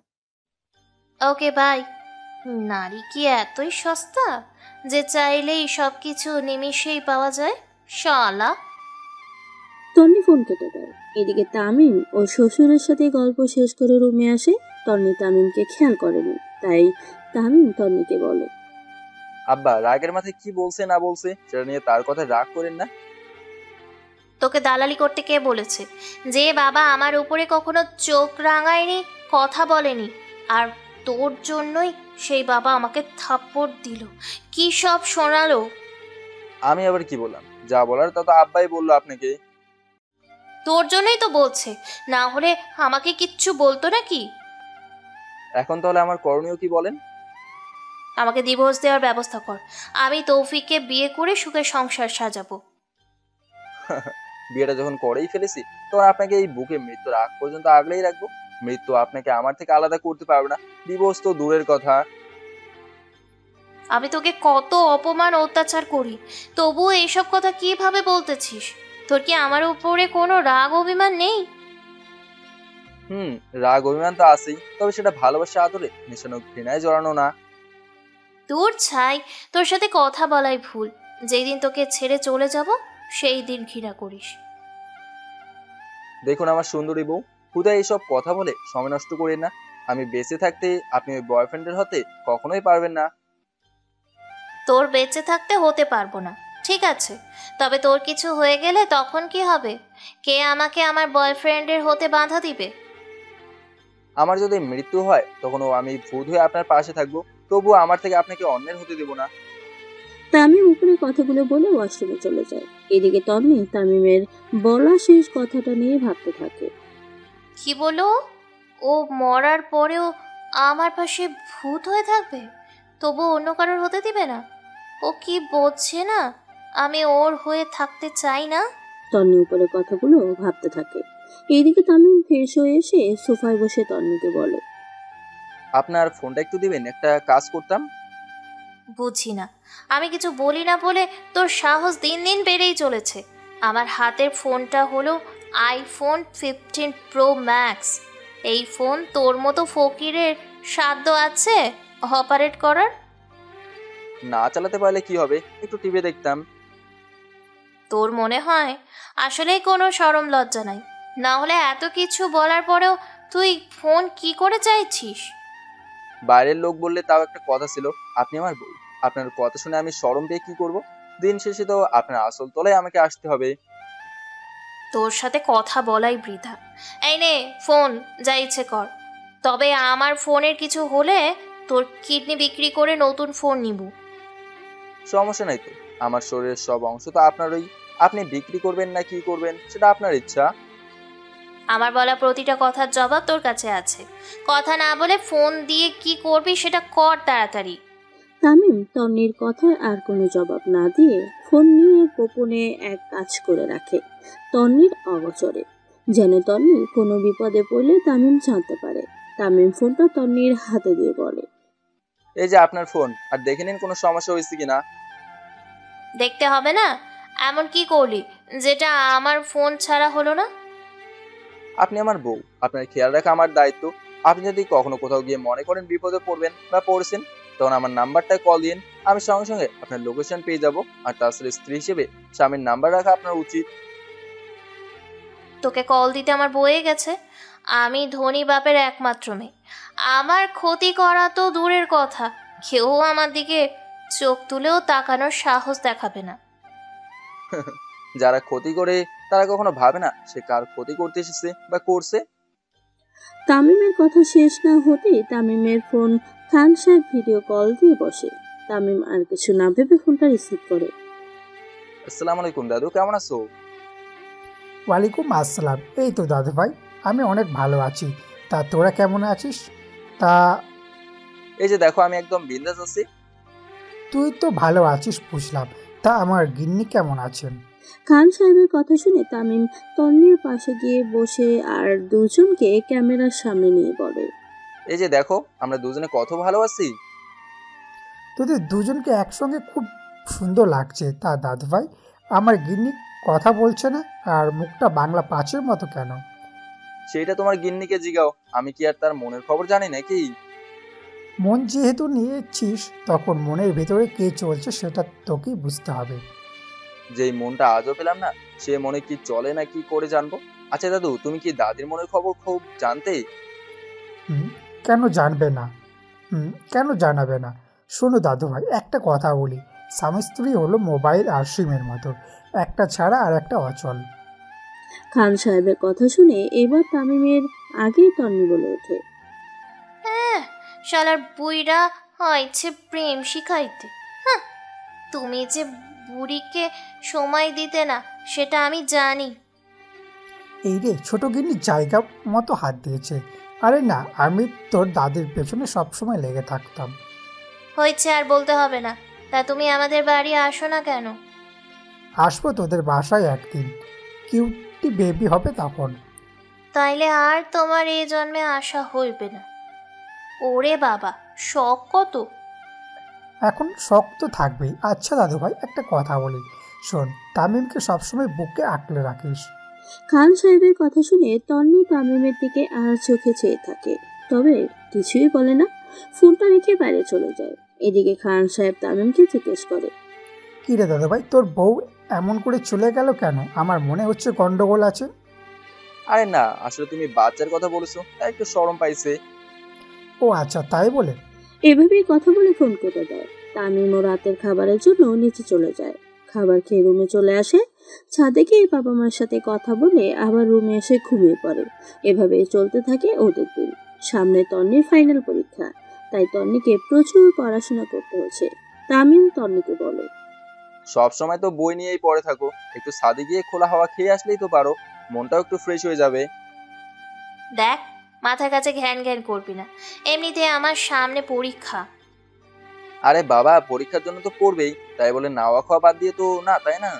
Okay bye. নারী কি এতই সস্তা যে চাইলেই সব কিছু নিমিষেই পাওয়া যায়? শালা। তন্নি ফোন কেটে দেয়। এদিকে তামিম ও শ্বশুরের সাথে গল্প শেষ করে রুমে আসে। তন্নি তামিমকে খেয়াল করেনি, তাই তামিম তন্নিকে বলে, আব্বা রাগের মাথায় কি বলছে না বলছে সেটা নিয়ে তার কথায় রাগ করেন না। তোকে দালালি করতে কে বলেছে? যে বাবা আমার উপরে কখনো চোখ রাঙায়নি, কথা বলেনি, আর তোর জন্যই সেই বাবা আমাকে থাপ্পড় দিল, কি সব শোনালো। আমি আবার কি বললাম? যা বলার তা তো আব্বাই বললো আপনাকে। তোর জন্যই তো বলছে, না হলে আমাকে কিচ্ছু বলতো নাকি? এখন তাহলে আমার করণীয় কি বলেন? আমাকে ডিভোর্স দেওয়ার ব্যবস্থা কর, আমি তৌফিককে বিয়ে করে সুখে সংসার সাজাবো। বিয়েটা যখন করেই ফেলেছি, তখন আপনাকে এই বুকে মৃত্যুর আগ পর্যন্ত আগলেই রাখবো। মৃত্যু আপনাকে আমার থেকে আলাদা করতে পারবে না, ডিভোর্স তো দূরের কথা। আমি তোকে কত অপমান অত্যাচার করি, তবুও এইসব কথা কিভাবে বলতেছিস? তোর কি আমার উপরে কোনো রাগ অভিমান নেই? রাগ অভিমান তো আছেই, তবে সেটা ভালোবাসা আদরে মেশানো, ঘৃণায় জড়ানো না। তোর ছাই, তোর সাথে কথা বলাই ভুল। যেই দিন তোকে ছেড়ে চলে যাব, সেই দিন ঘৃণা করিস। দেখুন আমার সুন্দরী বউ, হুদা এইসব কথা বলে সময় নষ্ট করেন না। আমি বেঁচে থাকতে আপনি ওই বয়ফ্রেন্ডের হতে কখনোই পারবেন না। তোর বেঁচে থাকতে হতে পারবো না, ঠিক আছে, তবে তোর কিছু হয়ে গেলে তখন কি হবে? কে আমাকে আমার বয়ফ্রেন্ডের হতে বাধা দিবে? আমার যদি মৃত্যু হয়, তখনও আমি ভূত হয়ে আপনার পাশে থাকবো, তবুও আমার থেকে আপনাকে অন্যের হতে দেবো না। তামিম উপরে কথাগুলো বলে ওয়াশরুমে চলে যায়। এদিকে তন্নি তামিমের বলা শেষ কথাটা নিয়ে ভাবতে থাকে। কি বলো? ও মরার পরেও আমার পাশে ভূত হয়ে থাকবে, তবু অন্য কারোর হতে দিবে না? ও কি বোঝে না আমি ওর হয়ে থাকতে চাই না? তন্নি উপরে কথাগুলো ভাবতে থাকে। এইদিকে তামিম ফ্রেশ হয়ে এসে সোফায় বসে তন্নিকে বলে, আপনার ফোনটা একটু দিবেন, একটা কাজ করতাম। বুঝি না, আমি কিছু বলি না বলে তোর সাহস দিন দিন বেড়েই চলেছে। আমার হাতের ফোনটা হলো আইফোন 15 প্রো ম্যাক্স। এই ফোন তোর মতো ফকিরের সাধ্য আছে অপারেট করার? না চালাতে পারলে কি হবে, একটু টিভি দেখতাম। তোর মনে হয় আসলেই কোনো শরম লজ্জা নাই? না হলে এত কিছু বলার পরেও তুই ফোন কি করে চাইছিস? বাইরের লোক বললে তাও একটা কথা ছিল, আপনি আমার বউ। আপনার কথা শুনে আমি শরম পেয়ে কি করব? দিন শেষে তো আপনার আসল তলায় আমাকে আসতে হবে। তোর সাথে কথা বলাই বৃথা। এই নে ফোন, যা ইচ্ছে কর। তবে আমার ফোনের কিছু হলে তোর কিডনি বিক্রি করে নতুন ফোন নিব। সমস্যা নাই তো, আমার শরীরের সব অংশ তো আপনারই। আপনি বিক্রি করবেন না কি করবেন সেটা আপনার ইচ্ছা। আমার বলা প্রতিটা কথার জবাব তোর কাছে আছে। কথা না বলে ফোন দিয়ে কি করবি সেটা কর তাড়াতাড়ি। তামিম তন্নির কথার আর কোনো জবাব না দিয়ে ফোন নিয়ে গোপনে এক কাজ করে রাখে তন্নির অগোচরে, যেন তন্নি কোনো বিপদে পড়লে তামিম জানতে পারে। তামিম ফোনটা তন্নির হাতে দিয়ে বলে, এই যে আপনার ফোন, আর দেখে নিন কোনো সমস্যা হয়েছে কিনা। দেখতে হবে না? এমন কি করলি যেটা আমার ফোন ছাড়া হলো না? আপনি আমার বউ, আপনার খেয়াল রাখা আমার দায়িত্ব। আপনি যদি কখনো কোথাও গিয়ে মনে করেন বিপদে পড়বেন বা পড়ছেন, তখন আমার নাম্বারটায় কল দিন। আমি সঙ্গে সঙ্গে আপনার লোকেশন পেয়ে যাব। আর তাছাড়া স্ত্রী হিসেবে স্বামীর নাম্বার রাখা আপনার উচিত। তোকে কল দিতে আমার বয়ে গেছে। আমি ধনী বাপের একমাত্র মেয়ে। আমার ক্ষতি করা তো দূরের কথা, কেউ আমার দিকে চোখ তুলেও তাকানোর সাহস দেখাবে না। যারা ক্ষতি করে তারা কখনো ভাবে না সে কার ক্ষতি করতে এসেছে বা করছে। তামিমের কথা শেষ না হতেই তামিমের ফোন খান সাহেব ভিডিও কল দিয়ে বসে। তামিম আর কিছু না ভেবে ফোনটা রিসিভ করে। আসসালামু আলাইকুম দাদু, কেমন আছো? ওয়ালাইকুম আসসালাম। এই তো দাদু ভাই, আমি অনেক ভালো আছি। তা তোরা কেমন আছিস? তা এই যে দেখো, আমি একদম বিন্দাস আছি। তুই তো ভালো আছিস বুঝলাম। তা আমার গিন্নি কেমন আছেন? খান সাহেবের কথা শুনে তামিম তন্নির পাশে গিয়ে বসে আর দুজনকে ক্যামেরার সামনে নিয়ে বলে, এই যে দেখো, আমরা দুজনে কত ভালো আছি। তোদের দুজনকে একসঙ্গে খুব সুন্দর লাগছে। তা দাদু ভাই, আমার গিন্নি কথা বলছে না আর মুখটা বাংলা পাঁচের মতো কেন? সেইটা তোমার গিন্নিকে জিগাও, আমি কি আর তার মনের খবর জানি নাকি? মন যেহেতু নিয়েছিস, তখন মনের ভেতরে কে চলছে সেটা তোকেই বুঝতে হবে। যেই মনটা আজও পেলাম না, সে মনে কি চলে না কি করে জানবো? আচ্ছা দাদু, তুমি কি দাদির মনের খবর খুব জানতে? কেন জানবে না? কেন জানাবে না? শোনো দাদু ভাই, একটা কথা বলি। স্বামী স্ত্রী হলো মোবাইল আর সিমের মতো, একটা ছাড়া আর একটা অচল। খান সাহেবের কথা শুনে এবার তামিমের আগেই তন্নি বলে ওঠে, হ্যাঁ, শালার বুইরা হয়েছে প্রেম শিখাইতে। হ্যাঁ, তুমি যে বুড়িকে সময় দিতে না সেটা আমি জানি। এই রে, ছোট গিন্নি জায়গা মতো হাত দিয়েছে। আরে না, আমি তোর দাদির পেছনে সবসময় লেগে থাকতাম। হয়েছে, আর বলতে হবে না। তা তুমি আমাদের বাড়ি আসো না কেন? আসবো তোদের বাসায় একদিন, কিউটি বেবি হবে তখন। তাইলে আর তোমার এই জন্মে আসা হইবে না। ওরে বাবা, শখ কত! এখন শক্ত থাকবেই। আচ্ছা দাদু ভাই, একটা কথা বলি শোন, তামিমকে সবসময় বুকে আঁকলে রাখিস। খান সাহেবের কথা শুনে তন্নি তামিমের দিকে আর চোখে চেয়ে থাকে, তবে কিছুই বলে না। ফোনটা রেখে বাইরে চলে যায়। এদিকে খান সাহেব তামিমকে জিজ্ঞেস করে, কি রে দাদু ভাই, তোর বউ এমন করে চলে গেল কেন? আমার মনে হচ্ছে গন্ডগোল আছে। আরে না, আসলে তুমি বাচ্চার কথা বলেছো তাই একটু শরম পাইছে। ও আচ্ছা, তাই বলে? এভাবেই কথা বলে ফোন কেটে দেয়। তামিমও রাতের খাবারের জন্য নিচে চলে যায়। খাবার খেয়ে রুমে চলে আসে। ছাদে গিয়ে বাবা মার সাথে কথা বলে আবার রুমে এসে ঘুমিয়ে পড়ে। এভাবে চলতে থাকে ওদের দিন। সামনে তন্নির ফাইনাল পরীক্ষা, তাই তন্নিকে প্রচুর পড়াশোনা করতে হচ্ছে। তামিম তন্নিকে বলে, সব সময় তো বই নিয়েই পড়ে থাকো, একটু ছাদে গিয়ে খোলা হাওয়া খেয়ে আসলেই তো পারো, মনটাও একটু ফ্রেশ হয়ে যাবে। দেখ, মাথার কাছে ঘ্যান ঘ্যান করবি না। এমনিতে আমার সামনে পরীক্ষা। আরে বাবা, পরীক্ষার জন্য তো পড়বেই, তাই বলে নাওয়া খাওয়া বাদ দিয়ে তো না, তাই না?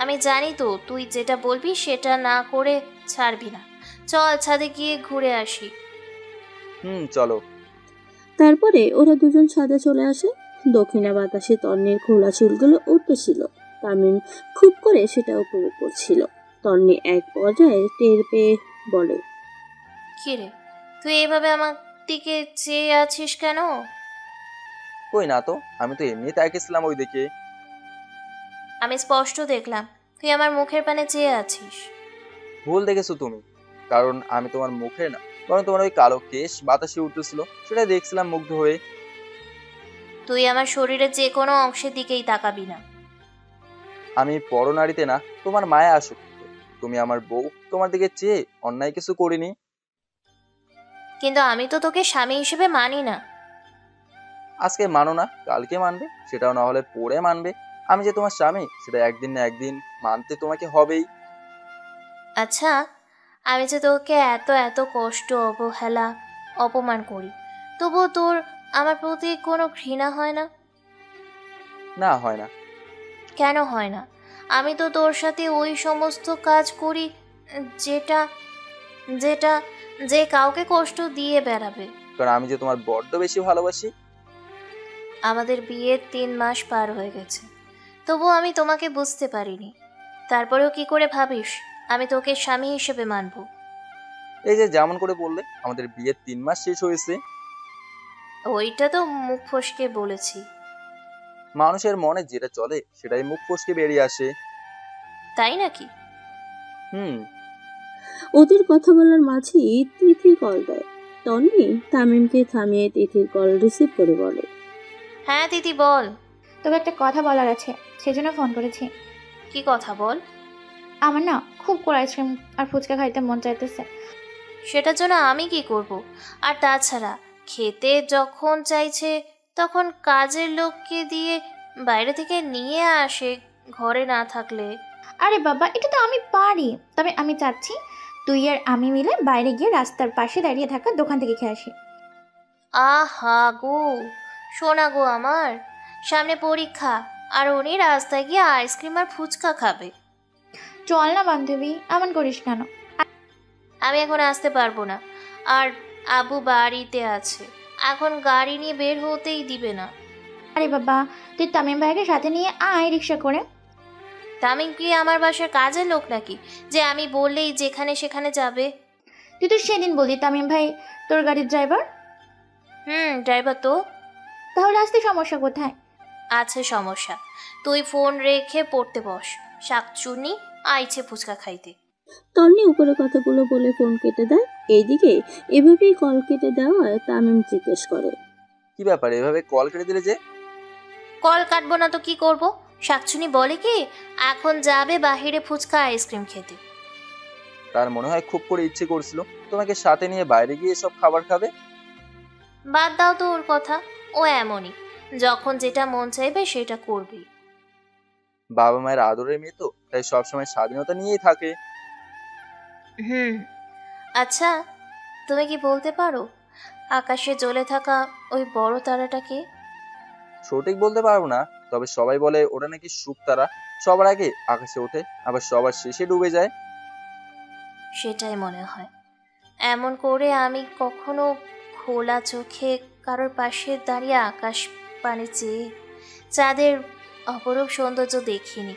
আমি জানি তো তুই যেটা বলবি সেটা না করে ছাড়বি না। চল ছাদে গিয়ে ঘুরে আসি। চলো। তারপরে ওরা দুজন ছাদে চলে আসে। দক্ষিণা বাতাসে তন্নির খোলা চুলগুলো উঠতেছিল। তামিম খুব করে সেটা উপভোগ করছিল। তন্নি এক পর্যায়ে টের পেয়ে বলে, কিরে, তুই এভাবে আমার দিকে চেয়ে আছিস কেন? কই না তো, আমি তো এমনি তাকিয়েছিলাম ওই দিকে। আমি স্পষ্ট দেখলাম তুই আমার মুখের পানে চেয়ে আছিস। ভুল দেখেছো তুমি, কারণ আমি তোমার মুখে না, বরং তোমার ওই কালো কেশ বাতাসে উঠতেছিল, সেটাই দেখছিলাম মুগ্ধ হয়ে। তুই আমার শরীরের যে কোনো অংশের দিকেই তাকাবি না। আমি পরনারীতে না, তোমার মায়া আসক্ত। তুমি আমার বউ, তোমার দিকে চেয়ে অন্যায় কিছু করিনি। কিন্তু আমি তো তোকে স্বামী হিসেবে মানি না। আজকে মানো না, কালকে মানবে, সেটাও না হলে পরে মানবে। আমি যে তোমার স্বামী সেটা একদিন না একদিন মানতে তোমাকে হবেই। আচ্ছা, আমি যে তোকে এত এত কষ্ট, অবহেলা, অপমান করি, তবুও তোর আমার প্রতি কোনো ঘৃণা হয় না? না, হয় না। কেন হয় না? আমি তো তোর সাথে ওই সমস্ত কাজ করি যেটা যেটা যে কাউকে কষ্ট দিয়ে বেড়াবে। কারণ আমি যে তোমার বড্ড বেশি ভালোবাসি। আমাদের বিয়ের 3 মাস পার হয়ে গেছে, তবুও আমি তোমাকে বুঝতে পারিনি। তারপরেও কি করে ভাবিস আমি তোকে স্বামী হিসেবে মানব? এই যে যেমন করে বললে আমাদের বিয়ের 3 মাস শেষ হয়েছে। ওইটা তো মুখ ফসকে বলেছি। মানুষের মনে যেটা চলে সেটাই মুখ ফসকে বেরিয়ে আসে। তাই নাকি? হুম। ওদের কথা বলার মাঝেই তিথি কল দেয়। তন্নি তামিমকে থামিয়ে তিথির কল রিসিভ করে বলে, হ্যাঁ দিদি বল। তোকে একটা কথা বলার আছে, সেজন্য ফোন করেছি। কি কথা বল? আমার না খুব করে আইসক্রিম আর ফুচকা খাইতে মন চাইতেছে। সেটার জন্য আমি কি করব? আর তাছাড়া খেতে যখন চাইছে তখন কাজের লোককে দিয়ে বাইরে থেকে নিয়ে আসে ঘরে না থাকলে। আরে বাবা, এটা তো আমি পারি, তবে আমি চাচ্ছি তুই আর আমি মিলে বাইরে গিয়ে রাস্তার পাশে দাঁড়িয়ে থাকা দোকান থেকে খেয়ে আসি। আহা গো, শোনা গো আমার, সামনে পরীক্ষা আর উনি রাস্তায় গিয়ে আইসক্রিম আর ফুচকা খাবে। চল না বান্ধবী, এমন করিস কেন? আমি এখন আসতে পারবো না, আর আবু বাড়িতে আছে, এখন গাড়ি নিয়ে বের হতেই দিবে না। আরে বাবা, তুই তামিম ভাইকে সাথে নিয়ে আয় রিক্সা করে। তামিম কি আমার বাসার কাজের লোক নাকি যে আমি বললেই যেখানে সেখানে যাবে? তুই তো সেদিন বলি তামিম ভাই তোর গাড়ির ড্রাইভার। ড্রাইভার তো। তাহলে আসতে সমস্যা কোথায়? আছে সমস্যা, তুই ফোন রেখে পড়তে বস, শাকচুনি আইছে ফুচকা খাইতে। তন্নি উপরে কথাগুলো বলে ফোন কেটে দেয়। এইদিকে এভাবেই কল কেটে দেওয়ায় তামিম জিজ্ঞেস করে, কি ব্যাপার, এভাবে কল কেটে দিলে যে? কল কাটবো না তো কি করব? শাকচুনি বলে কি এখন যাবে বাহিরে ফুচকা আইসক্রিম খেতে। তার মনে হয় খুব করে ইচ্ছে করছিল তোমাকে সাথে নিয়ে বাইরে গিয়ে সব খাবার খাবে। বাদ দাও তো ওর কথা, ও এমনই, যখন যেটা মন চাইবে সেটা করবে। বাবা মায়ের আদরের মেয়ে তো, তাই সবসময় স্বাধীনতা নিয়েই থাকে। আচ্ছা, তুমি কি বলতে পারো আকাশে জ্বলে থাকা ওই বড় তারাটাকে? সঠিক বলতে পারবো না, তবে সবাই বলে ওটা নাকি শুক তারা, সবার আগে আকাশে ওঠে আবার সবার শেষে ডুবে যায়। সেটাই মনে হয়। এমন করে আমি কখনো খোলা চোখে কারোর পাশে দাঁড়িয়ে আকাশ পানে চেয়ে চাঁদের অপরূপ সৌন্দর্য দেখিনি।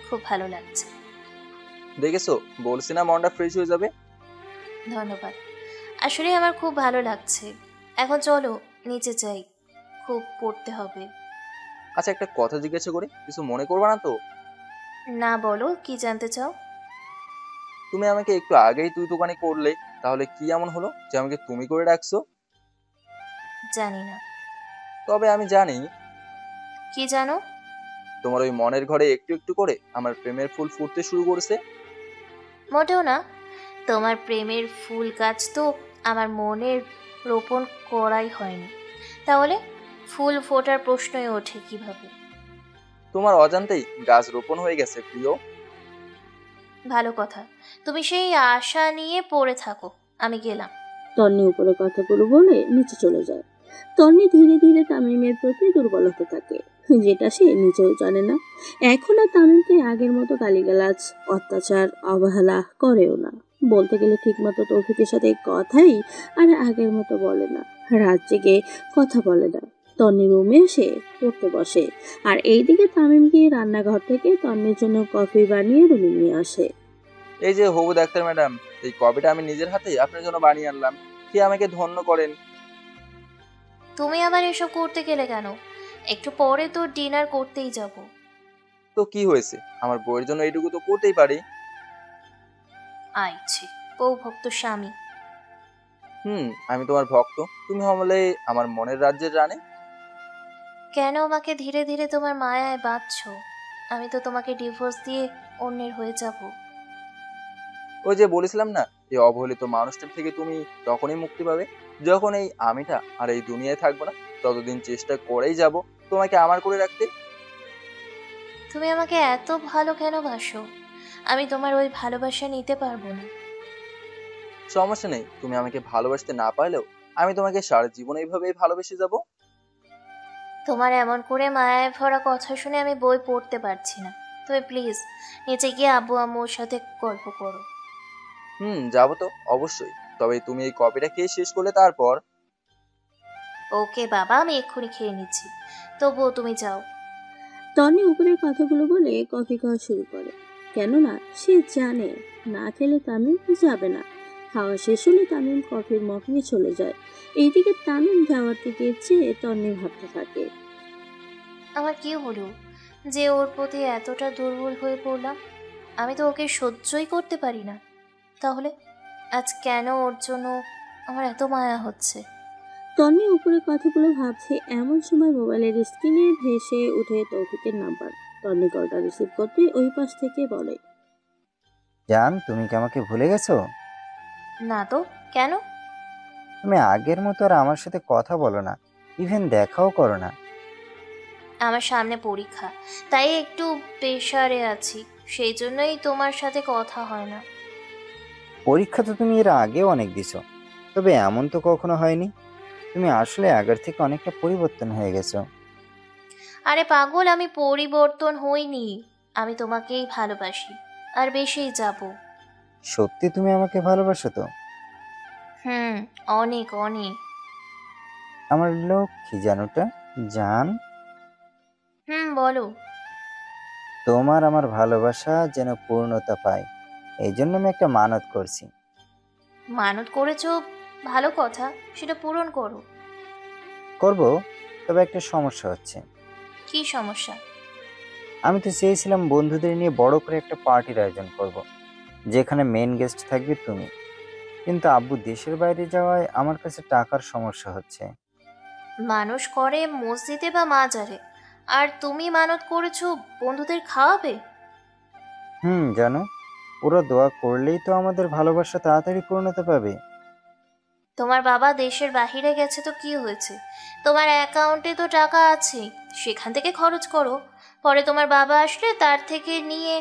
খুব ভালো লাগছে। দেখেছো, বলছি না মনটা ফ্রেশ হয়ে যাবে। ধন্যবাদ, আসলে আমার খুব ভালো লাগছে। এখন চলো নিচে যাই, খুব পড়তে হবে। আচ্ছা, একটা কথা জিজ্ঞাসা করি, কিছু মনে করবা না তো? না, বলো, কি জানতে চাও? তুমি আমাকে একটু আগেই তুই দোকানে করলে, তাহলে কি এমন হলো যে আমাকে তুমি করে ডাকছো? জানি না। তবে আমি জানি। কি জানো? তোমার ওই মনের ঘরে একটু একটু করে আমার প্রেমের ফুল ফুটতে শুরু করেছে। মোটেও না, তোমার প্রেমের ফুল গাছ তো আমার মনের রোপণ করাই হয়নি, তাহলে ফুল ফোটার প্রশ্নই ওঠে কিভাবে? তোমার অজান্তেই গাছ রোপণ হয়ে গেছে প্রিয়। ভালো কথা, তুমি সেই আশা নিয়ে পড়ে থাকো, আমি গেলাম। তন্নি উপরে কথাগুলো বলে নিচে চলে যায়। তন্নি ধীরে ধীরে তামিমের প্রতি দুর্বল হতে থাকে, যেটা সে নিজেও জানে না। এখন আর তামিমকে আগের মতো গালিগালাজ, অত্যাচার, অবহেলা করেও না। বলতে গেলে ঠিক মতো তৌফিকের সাথে কথাই আর আগের মতো বলে না, রাত জেগে কথা বলে না। তন্নি রুমে এসে পড়তে বসে, আর এইদিকে তামিম গিয়ে রান্নাঘর থেকে তন্নির জন্য কফি বানিয়ে রুমে নিয়ে আসে। এই যে হবু ডাক্তার ম্যাডাম, এই কফিটা আমি নিজের হাতেই আপনার জন্য বানিয়ে আনলাম। কি আমাকে ধন্য করেন। তুমি আবার এসব করতে গেলে কেন? একটু পরে তো ডিনার করতেই যাব। তো কি হয়েছে, আমার বউয়ের জন্য এইটুকু তো করতেই পারি। আইছি বউ ভক্ত স্বামী। আমি তোমার ভক্ত, তুমি হলে আমার মনের রাজ্যের রানী। কেন আমাকে ধীরে ধীরে তোমার মায়ায় বাঁধছো? আমি তো তোমাকে ডিভোর্স দিয়ে অন্যের হয়ে যাব। ওই যে বলেছিলাম না, এই অবহেলিত মানুষটার থেকে তুমি তখনই মুক্তি পাবে যখন এই আমিটা আর এই দুনিয়ায় থাকবো না। ততদিন চেষ্টা করেই যাব তোমাকে আমার করে রাখতে। তুমি আমাকে এত ভালো কেন বাসো? আমি তোমার ওই ভালোবাসা নিতে পারবো না। সমস্যা নেই, তুমি আমাকে ভালোবাসতে না পারলেও আমি তোমাকে সারা জীবন এইভাবেই ভালোবেসে যাব। তোমার এমন করে মায়ায় ভরা কথা শুনে আমি বই পড়তে পারছি না। তুমি প্লিজ নিচে গিয়ে আব্বু আম্মুর সাথে গল্প করো। যাবো তো অবশ্যই, তবে তুমি এই কফিটা খেয়ে শেষ করলে তারপর। ওকে বাবা, আমি এক্ষুনি খেয়ে নিচ্ছি, তবুও তুমি যাও। তন্নি উপরের কথাগুলো বলে কফি খাওয়া শুরু করে, কেননা সে জানে না খেলে তামিম যাবে না। খাওয়া শেষ হলে তামিম কফির মগ নিয়ে চলে যায়। এইদিকে তামিম যাওয়ার দিকে চেয়ে তন্নি ভাবতে থাকে, আমার কি হলো যে ওর প্রতি এতটা দুর্বল হয়ে পড়লাম? আমি তো ওকে সহ্যই করতে পারি না। তাহলে আজ কেন ওর জন্য আমার এত মায়া হচ্ছে? তন্নি উপরের কথাগুলো ভাবছে, এমন সময় মোবাইলের স্ক্রিনে ভেসে উঠে তৌফিকের নাম্বার। তন্নি কলটা রিসিভ করতে ওই পাশ থেকে বলে, জান, তুমি কি আমাকে ভুলে গেছো? না তো, কেন? তুমি আগের মতো আর আমার সাথে কথা বলো না, ইভেন দেখাও করো না। আমার সামনে পরীক্ষা, তাই একটু প্রেশারে আছি, সেই জন্যই তোমার সাথে কথা হয় না। পরীক্ষা তো তুমি এর আগেও অনেক দিছো, তবে এমন তো কখনো হয়নি। তুমি আসলে আগের থেকে অনেকটা পরিবর্তন হয়ে গেছো। আরে পাগল, আমি পরিবর্তন হইনি। আমি তোমাকেই ভালোবাসি, আর বেশিই যাব। সত্যি তুমি আমাকে ভালোবাসো তো? হুম, অনেক অনেক। আমার লক্ষ্মী জানুটা, জান। বলো। তোমার আমার ভালোবাসা যেন পূর্ণতা পায়, এই জন্য আমি একটা মানত করছি। মানত করেছো, ভালো কথা, সেটা পূরণ করো। করব, তবে একটা সমস্যা হচ্ছে। কি সমস্যা? আমি তো চেয়েছিলাম বন্ধুদের নিয়ে বড় করে একটা পার্টির আয়োজন করব, যেখানে মেন গেস্ট থাকবে তুমি। কিন্তু আব্বু দেশের বাইরে যাওয়ায় আমার কাছে টাকার সমস্যা হচ্ছে। মানুষ করে মসজিদে বা মাজারে, আর তুমি মানত করেছো বন্ধুদের খাওয়াবে? জানো, ওরা দোয়া করলেই তো আমাদের ভালোবাসা তাড়াতাড়ি পূর্ণতা পাবে। তোমার বাবা দেশের বাহিরে গেছে তো কি হয়েছে? তোমার অ্যাকাউন্টে তো টাকা আছে, সেখান থেকে খরচ করো। পরে তোমার বাবা আসলে তার থেকে নিয়ে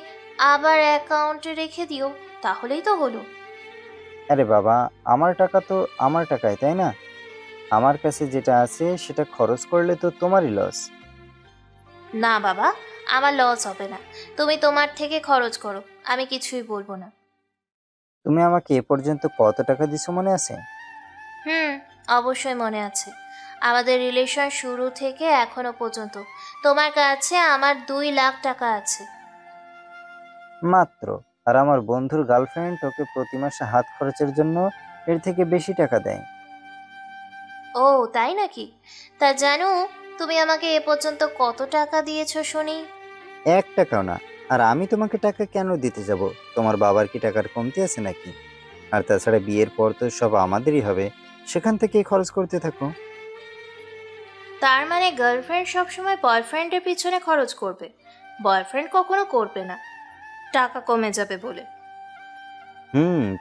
আবার অ্যাকাউন্টে রেখে দিও, তাহলেই তো হলো। আরে বাবা, আমার টাকা তো আমার টাকাই, তাই না? আমার কাছে যেটা আছে সেটা খরচ করলে তো তোমারই লস। না বাবা, আমার লস হবে না। তুমি তোমার থেকে খরচ করো, আমি কিছুই বলবো না। তুমি আমাকে এ পর্যন্ত কত টাকা দিছো মনে আছে? অবশ্যই মনে আছে। আমাদের রিলেশন শুরু থেকে এখনো পর্যন্ত তোমার কাছে আমার 2 লাখ টাকা আছে। মাত্র। আর আমার বন্ধুর গার্লফ্রেন্ড ওকে প্রতি মাসে হাত খরচের জন্য এর থেকে বেশি টাকা দেয়। ও তাই নাকি? তা জানো তুমি আমাকে এ পর্যন্ত কত টাকা দিয়েছো শুনি? 1 টাকাও না। আর আমি তোমাকে টাকা কেন দিতে যাব? তোমার বাবার কি টাকার কমতি আছে নাকি? আর তাছাড়া বিয়ের পর তো সব আমাদেরই হবে, সেখান থেকেই খরচ করতে থাকো। তার মানে গার্লফ্রেন্ড সবসময় বয়ফ্রেন্ডের পিছনে খরচ করবে, বয়ফ্রেন্ড কখনো করবে না, টাকা কমে যাবে বলে।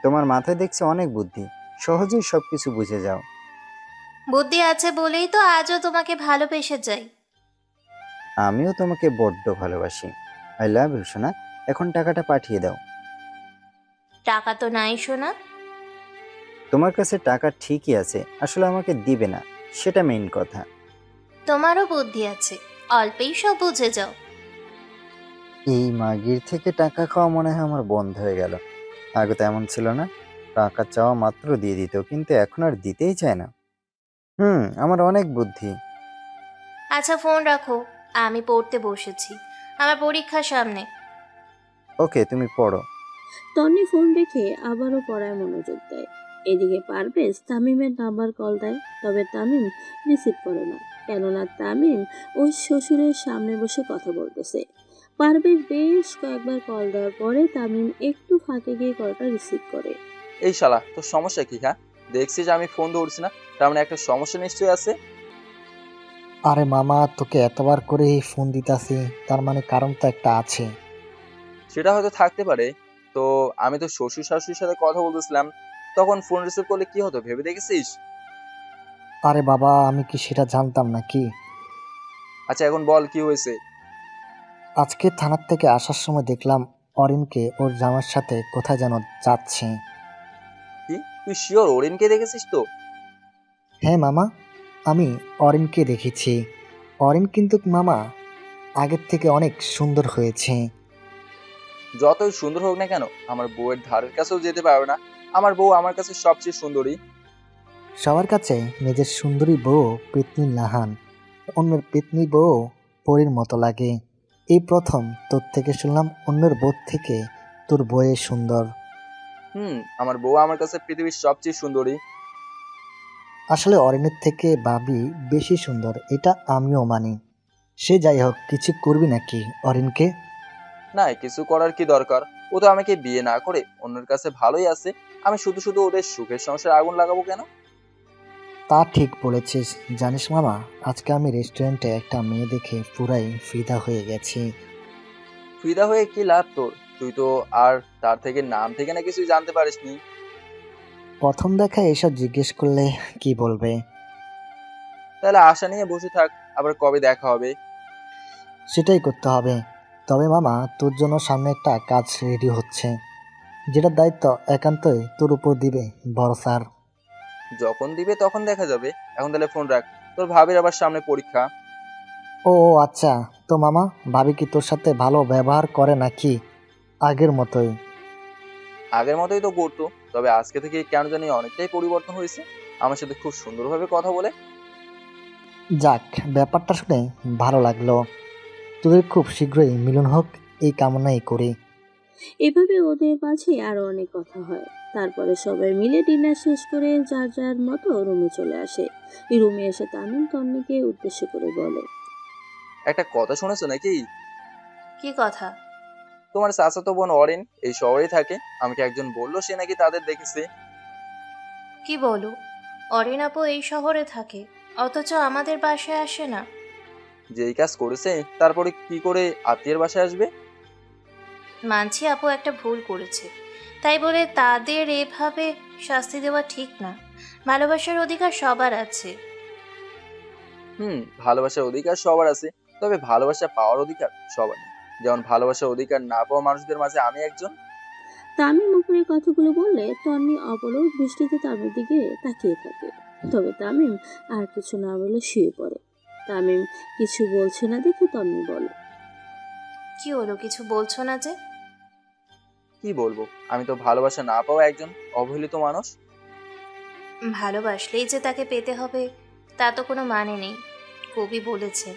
তোমার মাথায় দেখছি অনেক বুদ্ধি, সহজেই সবকিছু বুঝে যাও। বুদ্ধি আছে বলেই তো আজও তোমাকে ভালোবেসে যাই। আমিও তোমাকে বড্ড ভালোবাসি। আই লাভ ইউ সোনা। এখন টাকাটা পাঠিয়ে দাও। টাকা তো নাই সোনা। তোমার কাছে টাকা ঠিকই আছে, আসলে আমাকে দিবে না, সেটা মেইন কথা। তোমারও বুদ্ধি আছে, অল্পেই সব বুঝে যাও। এই মাগির থেকে টাকা খাওয়া মনে হয় আমার বন্ধ হয়ে গেল। আগে তো এমন ছিল না, টাকা চাওয়া মাত্র দিয়ে দিত, কিন্তু এখন আর দিতেই চায় না। আমার অনেক বুদ্ধি। আচ্ছা ফোন রাখো, আমি পড়তে বসেছি, আমার পরীক্ষা সামনে। ওকে, তুমি পড়ো। তন্নি ফোন রেখে আবারও পড়ায় মনোযোগ দেয়। এদিকে পারভেজ তামিমের নাম্বার কল দেয়, তবে তামিম রিসিভ করে না, কেননা তামিম ওই শ্বশুরের সামনে বসে কথা বলতেছে। পারভেজ বেশ কয়েকবার কল দেওয়ার পরে তামিম একটু ফাঁকে গিয়ে কলটা রিসিভ করে। এই শালা, তোর সমস্যা কি? হ্যাঁ, দেখছি যে আমি ফোন ধরছি না, তার মানে একটা সমস্যা নিশ্চয়ই আছে। আরে মামা, তোকে এতবার করে ফোন দিতাছি, তার মানে কারণ তো একটা আছে। সেটা হয়তো থাকতে পারে। তো আমি তো শ্বশুর শাশুড়ির সাথে কথা বলতেছিলাম, তখন ফোন রিসিভ করলে কি হতো ভেবে দেখেছিস? আরে বাবা, আমি কি সেটা জানতাম নাকি? আচ্ছা এখন বল কি হয়েছে। আজকে থানার থেকে আসার সময় দেখলাম অরিনকে ওর জামার সাথে কোথায় যেন যাচ্ছে। কি, তুই শিওর ওরিনকে দেখেছিস তো? হ্যাঁ মামা, আমি অরিনকে দেখেছি। অরিন কিন্তু মামা আগের থেকে অনেক সুন্দর হয়েছে। যতই সুন্দর হোক না কেন, আমার বউয়ের ধারের কাছেও যেতে পারবে না। আমার বউ আমার কাছে সবচেয়ে সুন্দরী। সবার কাছে নিজের সুন্দরী বউ পেতনি নাহান, অন্যের পেতনি বউ পরীর মতো লাগে। এই প্রথম তোর থেকে শুনলাম অন্যের বউ থেকে তোর বউয়ে সুন্দর। আমার বউ আমার কাছে পৃথিবীর সবচেয়ে সুন্দরী। আসলে অরিনের থেকে বাবি বেশি সুন্দর, এটা আমিও মানি। সে যাই হোক, কিছু করবি নাকি অরিনকে? না, কিছু করার কি দরকার? ও তো আমাকে বিয়ে না করে অন্যের কাছে ভালোই আছে। আমি শুধু শুধু ওদের সুখের সংসারে আগুন লাগাবো কেন? তা ঠিক বলেছিস। জানিস মামা, আজকে আমি রেস্টুরেন্টে একটা মেয়ে দেখে পুরাই ফিদা হয়ে গেছি। ফিদা হয়ে কি লাভ তোর? তুই তো আর তার থেকে নাম থেকে না কিছুই জানতে পারিসনি। প্রথম দেখায় এসব জিজ্ঞেস করলে কি বলবে? তাহলে আশা নিয়ে বসে থাক, আবার কবে দেখা হবে। সেটাই করতে হবে। তবে মামা, তোর জন্য সামনে একটা কাজ রেডি হচ্ছে, যেটার দায়িত্ব একান্তই তোর উপর দিবে বড় স্যার। যখন দিবে তখন দেখা যাবে। এখন তাহলে ফোন রাখ, তোর ভাবির আবার সামনে পরীক্ষা। ও আচ্ছা, তো মামা, ভাবি কি তোর সাথে ভালো ব্যবহার করে নাকি আগের মতোই? আগের মতোই তো করতো, তবে আজকে থেকে কেন জানি অনেকটাই পরিবর্তন হয়েছে। আমার সাথে খুব সুন্দরভাবে কথা বলে। যাক, ব্যাপারটা শুনে ভালো লাগলো। তোদের খুব শীঘ্রই মিলন হোক, এই কামনাই করি। এভাবে ওদের মাঝে আরো অনেক কথা হয়। তারপরে সবাই মিলে ডিনার শেষ করে যার যার মতো রুমে চলে আসে। রুমে এসে তামিম তন্নিকে উদ্দেশ্য করে বলে, একটা কথা শুনেছো নাকি? কি কথা? তোমার চাচাতো বোন অরিন এই শহরেই থাকে। আমাকে একজন বললো সে নাকি তাদের দেখেছে। কি বলো? অরিন আপু এই শহরে থাকে, অথচ আমাদের বাসায় আসে না? যেই কাজ করেছে তারপরে কি করে আত্মীয়ের বাসায় আসবে? মানছি আপু একটা ভুল করেছে, তাই বলে তাদের এভাবে শাস্তি দেওয়া ঠিক না। ভালোবাসার অধিকার সবার আছে। ভালোবাসার অধিকার সবার আছে, তবে ভালোবাসা পাওয়ার অধিকার সবার নেই। যেমন ভালোবাসার অধিকার না পাওয়া মানুষদের মাঝে আমি একজন। তামিম উপরে কথাগুলো বললে তন্নি অপলক দৃষ্টিতে তামিমের দিকে তাকিয়ে থাকে। তবে তামিম আর কিছু না বলে শুয়ে পড়ে। তামিম কিছু বলছে না দেখে তন্নি বলে, কি হলো, কিছু বলছো না যে? কি বলবো, আমি তো ভালোবাসা না পাওয়া একজন অবহেলিত মানুষ। ভালোবাসলেই যে তাকে পেতে হবে তা তো কোনো মানে নেই। কবি বলেছে,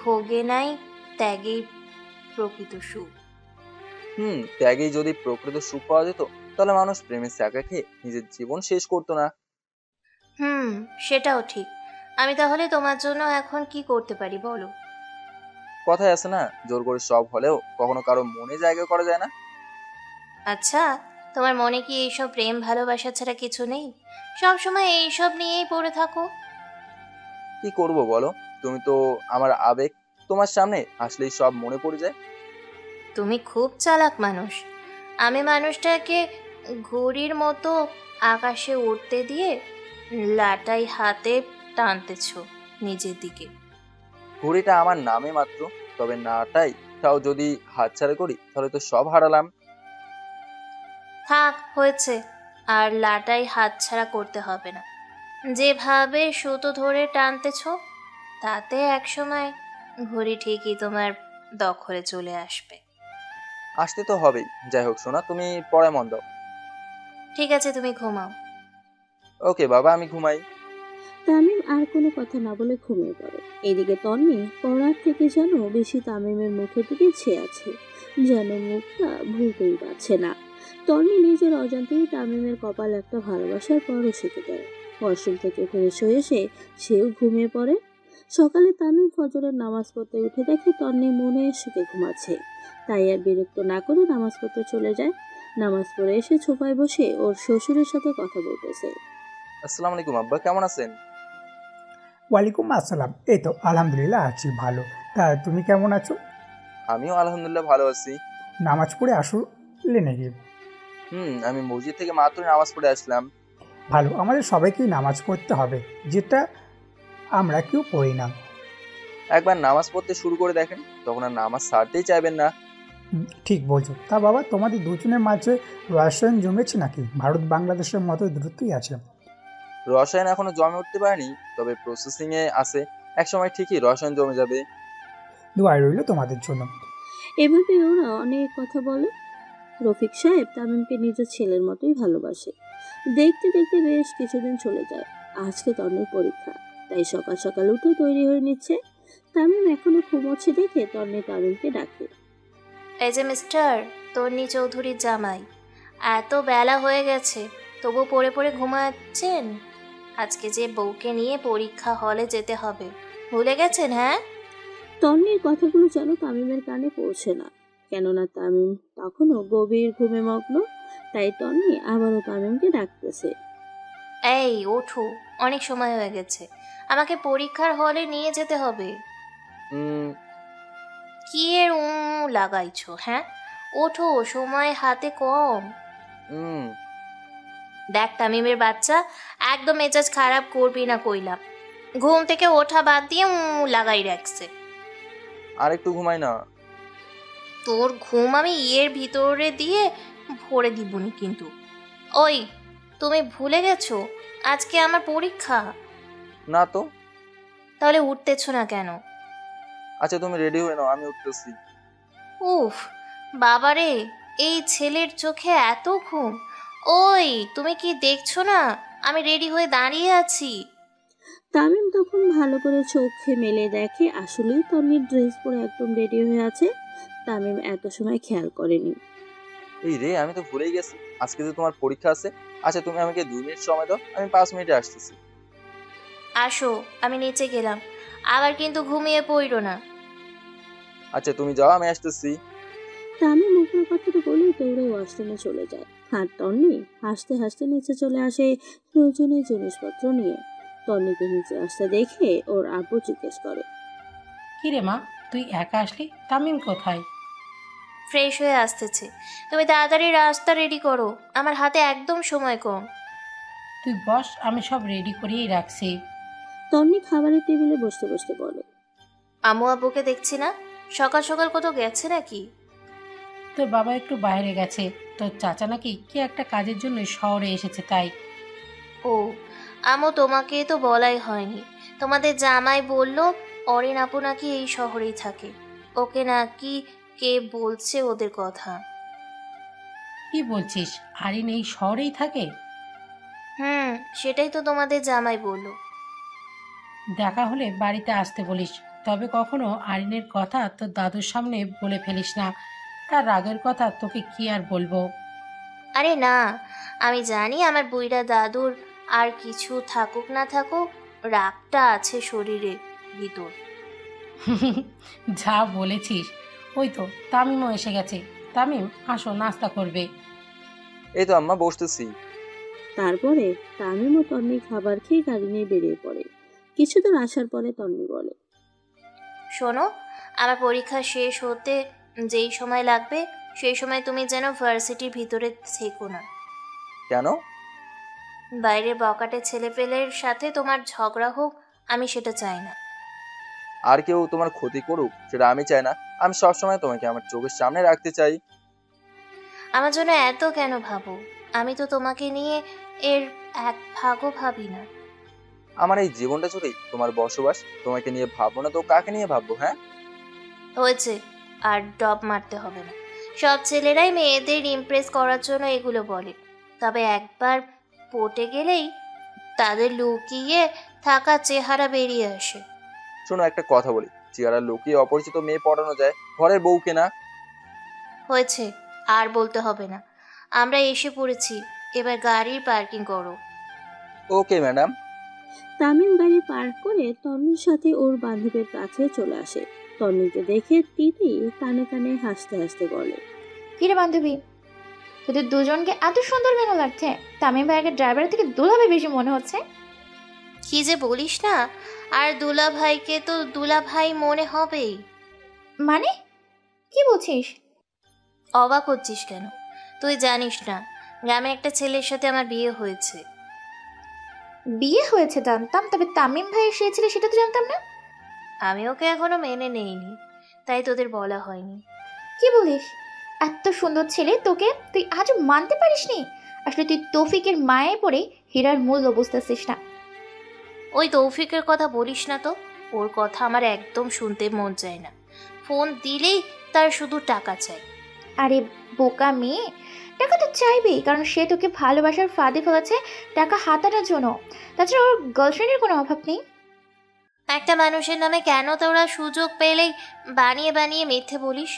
ভোগে নাই ত্যাগেই প্রকৃত সুখ। ত্যাগেই যদি প্রকৃত সুখ পাওয়া যেত, তাহলে মানুষ প্রেমের চাকা খেয়ে নিজের জীবন শেষ করতো না। সেটাও ঠিক। আমি তাহলে তোমার জন্য এখন কি করতে পারি বলো? কথায় আছে না, জোর করে সব হলেও কখনো কারো মনে জায়গা করা যায় না। আচ্ছা, তোমার মনে কি এইসব প্রেম ভালোবাসা ছাড়া কিছু নেই? সব সময় এইসব নিয়েই পড়ে থাকো। কি করব বলো, তুমি তো আমার আবেগ। তোমার সামনে আসলেই সব মনে পড়ে যায়। তুমি খুব চালাক মানুষ। আমি মানুষটাকে ঘুড়ির মতো আকাশে উড়তে দিয়ে লাটাই হাতে টানতেছ নিজের দিকে। ঘড়িটা আমার নামে মাত্র, তবে নাটাই তাও যদি হাতছাড়া করি তাহলে তো সব হারালাম। থাক, হয়েছে। আর লাটাই হাতছাড়া করতে হবে না। যেভাবে সুতো ধরে টানতেছ, তাতে একসময় ঘড়ি ঠিকই তোমার দখলে চলে আসবে। আসতে তো হবেই। যাই হোক সোনা, তুমি পড়ায় মন দাও। ঠিক আছে, তুমি ঘুমাও। ওকে বাবা, আমি ঘুমাই। তামিম আর কোনো কথা না বলে ঘুমিয়ে পড়ে। এদিকে তন্নি পড়ার থেকে যেন বেশি তামিমের মুখের দিকে চেয়ে আছে, যেন মুখটা ভুলতেই পারছে না। তন্নি নিজের অজান্তেই তামিমের কপাল একটা ভালোবাসার পরও শিখে দেয়। ওয়াশরুম থেকে ফ্রেশ হয়ে এসে সেও ঘুমিয়ে পড়ে। সকালে তামিম ফজরের নামাজ পড়তে উঠে দেখে তন্নি মনে সুখে ঘুমাচ্ছে, তাই আর বিরক্ত না করে নামাজ পড়তে চলে যায়। নামাজ পড়ে এসে সোফায় বসে ওর শ্বশুরের সাথে কথা বলতেছে। আসসালামু আলাইকুম আব্বা, কেমন আছেন? ওয়ালাইকুম আসসালাম। এই তো আলহামদুলিল্লাহ আছি ভালো। তা তুমি কেমন আছো? আমিও আলহামদুলিল্লাহ ভালো আছি। নামাজ পড়ে আসলে নাকি? আমি মসজিদ থেকে মাত্র নামাজ পড়ে আসলাম। ভালো, আমাদের সবাইকেই নামাজ পড়তে হবে, যেটা আমরা কেউ পড়ি না। একবার নামাজ পড়তে শুরু করে দেখেন, তখন আর নামাজ ছাড়তেই চাইবেন না। ঠিক বলছো। তা বাবা, তোমাদের দুজনের মাঝে রসায়ন জমেছে নাকি? ভারত বাংলাদেশের মতো দ্রুতই আছে। রসায়ন এখনো জমে উঠতে পারেনি, তবে প্রসেসিং এ আছে। একসময় ঠিকই রসায়ন জমে যাবে। দোয়া রইল তোমাদের জন্য। এভাবে ওরা অনেক কথা বলে। রফিক সাহেব তামিমকে নিজের ছেলের মতোই ভালোবাসে। দেখতে দেখতে বেশ কিছুদিন চলে যায়। আজকে তন্নির পরীক্ষা, তাই সকাল সকাল উঠে তৈরি হয়ে নিচ্ছে। তামিম এখনো ঘুমোচ্ছে দেখে তন্নি তামিমকে ডাকে। এই যে মিস্টার তন্নি চৌধুরীর জামাই, এত বেলা হয়ে গেছে তবু পড়ে পড়ে ঘুমাচ্ছেন? আজকে যে বউকে নিয়ে পরীক্ষা হলে যেতে হবে, ভুলে গেছেন? হ্যাঁ। তন্নির কথাগুলো যেন তামিমের কানে পৌঁছে না, কেননা তামিম তখনও গভীর ঘুমে মগ্ন। তাই তন্নি আবারও তামিমকে ডাকতেছে। এই ওঠো, অনেক সময় হয়ে গেছে, আমাকে পরীক্ষার হলে নিয়ে যেতে হবে। কি এর লাগাইছো? হ্যাঁ ওঠো, সময় হাতে কম। দেখ তামিমের বাচ্চা, একদম মেজাজ খারাপ করবি না কইলাম। ঘুম থেকে ওঠা বাদ দিয়ে লাগাই রাখছে। আর একটু ঘুমাই না। তোর ঘুম আমি ইয়ের ভিতরে দিয়ে ভরে দিবনি কিন্তু। ওই তুমি ভুলে গেছো আজকে আমার পরীক্ষা? না তো। তাহলে উঠতেছো না কেন? আচ্ছা তুমি রেডি হয়ে নাও, আমি উঠতেছি। উফ বাবারে, এই ছেলের চোখে এত ঘুম। ওই তুমি কি দেখছো না আমি রেডি হয়ে দাঁড়িয়ে আছি? তামিম তখন ভালো করে চোখে মেলে দেখে আসলেই তন্নির ড্রেস পরে একদম রেডি হয়ে আছে। তামিম এত সময় খেয়াল করেনি। এই রে, আমি তো ভুলেই গেছি আজকে যে তোমার পরীক্ষা আছে। আচ্ছা তুমি আমাকে 2 মিনিট সময় দাও, আমি 5 মিনিটে আসতেছি। আসো, আমি নিচে গেলাম, আবার কিন্তু ঘুমিয়ে পড়ো না। আচ্ছা তুমি যাও, আমি আসতেছি। তামিম মুখের কথাটা বলেই দৌড়ে ওয়াশরুমে চলে যায়। আর তন্নি হাসতে হাসতে নিচে চলে আসে প্রয়োজনীয় জিনিসপত্র নিয়ে। তন্নিকে নিচে আসতে দেখে ওর আব্বু জিজ্ঞেস করে। কিরে মা, তুই একা আসলি? তামিম কোথায়? ফ্রেশ হয়ে আসতেছে। তুমি তাড়াতাড়ি রাস্তা রেডি করো, আমার হাতে একদম সময় কম। তুই বস, আমি সব রেডি করিয়েই রাখছি। তন্নি খাবারের টেবিলে বসতে বসতে বলে। আম্মু আব্বুকে দেখছি না, সকাল সকাল কোথাও গেছে নাকি? তোর বাবা একটু বাইরে গেছে, তোর চাচা নাকি কি একটা কাজের জন্য শহরে এসেছে তাই। ও আম্মু, তোমাকে তো বলাই হয়নি। তোমাদের জামাই বলল অরিন আপু নাকি এই শহরেই থাকে। ওকে নাকি কে বলছে ওদের কথা। কি বলছিস? আরিন এই শহরেই থাকে? সেটাই তো তোমাদের জামাই বলল। দেখা হলে বাড়িতে আসতে বলিস, তবে কখনো আরিনের কথা তোর দাদুর সামনে বলে ফেলিস না। তার রাগের কথা তোকে কি আর বলবো। আরে না, আমি জানি আমার বুইড়া দাদুর আর কিছু থাকুক না থাকুক, রাগটা আছে শরীরে ভিতর। যা বলেছিস। ওই তো তামিমও এসে গেছে। তামিম, আসো, নাস্তা করবে। এই তো আম্মা, বসতেছি। তারপরে তামিম ও তন্নি খাবার খেয়ে গাড়ি নিয়ে বেরিয়ে পড়ে। কিছুদূর আসার পরে তন্নি বলে। শোনো, আমার পরীক্ষা শেষ হতে যেই সময় লাগবে সেই সময় তুমি যেন ভার্সিটির ভিতরে থেকো না। কেন? বাইরে বকাটে ছেলেপেলের সাথে তোমার ঝগড়া হোক, আমি সেটা চাই না। আর কেউ তোমার ক্ষতি করুক সেটা আমি চাই না। আমি সবসময় তোমাকে আমার চোখের সামনে রাখতে চাই। আমার জন্য এত কেন ভাবো? আমি তো তোমাকে নিয়ে এর এক ভাগও ভাবি না। আমার এই জীবনটা জুড়ে তোমার বসবাস। তোমাকে নিয়ে ভাববো না তো কাকে নিয়ে ভাববো? হ্যাঁ হয়েছে, আর ডব মারতে হবে না। সব ছেলেরাই মেয়েদের ইমপ্রেস করার জন্য এগুলো বলে, তবে একবার পটে গেলেই তাদের লুকিয়ে থাকা চেহারা বেরিয়ে আসে। শোনো, একটা কথা বলি, চেহারা লুকিয়ে অপরিচিত মেয়ে পটানো যায়, ঘরের বউকে না। হয়েছে, আর বলতে হবে না। আমরা এসে পড়েছি, এবার গাড়ির পার্কিং করো। Okay madam. তামিম গাড়ি পার্ক করে তন্নির সাথে ওর বান্ধবীর কাছে চলে আসে। তন্নিকে দেখে তিথি কানে কানে হাসতে হাসতে বলে, কিরে বান্ধবী, তোদের দুজনকে এত সুন্দর কেন লাগছে? তামিম ভাইয়াকে ড্রাইভারের থেকে দুলাভাই বেশি মনে হচ্ছে। কি যে বলিস না, আর দুলা ভাইকে তো দুলা ভাই মনে হবেই। মানে কি বলছিস? অবাক হচ্ছিস কেন? তুই জানিস না, গ্রামে একটা ছেলের সাথে আমার বিয়ে হয়েছে। বিয়ে হয়েছে জানতাম, তবে তামিম ভাই সে ছিল সেটা তো জানতাম না। আমি ওকে এখনো মেনে নেইনি, তাই তোদের বলা হয়নি। কি বলিস? এত সুন্দর ছেলে তোকে তুই আজও মানতে পারিসনি? আসলে তুই তৌফিকের মায়ে পড়ে হীরার মূল্য বুঝতেছিস না। ওই তৌফিকের কথা বলিস না তো, ওর কথা আমার একদম শুনতে মন চায় না। ফোন দিলেই তার শুধু টাকা চাই। আরে বোকা মেয়ে, টাকা তো চাইবেই, কারণ সে তোকে ভালোবাসার ফাঁদে ফেলেছে টাকা হাতানোর জন্য। তাছাড়া ওর গার্লফ্রেন্ডের কোনো অভাব নেই। একটা মানুষের নামে কেন তোরা সুযোগ পেলেই বানিয়ে বানিয়ে মিথ্যে বলিস?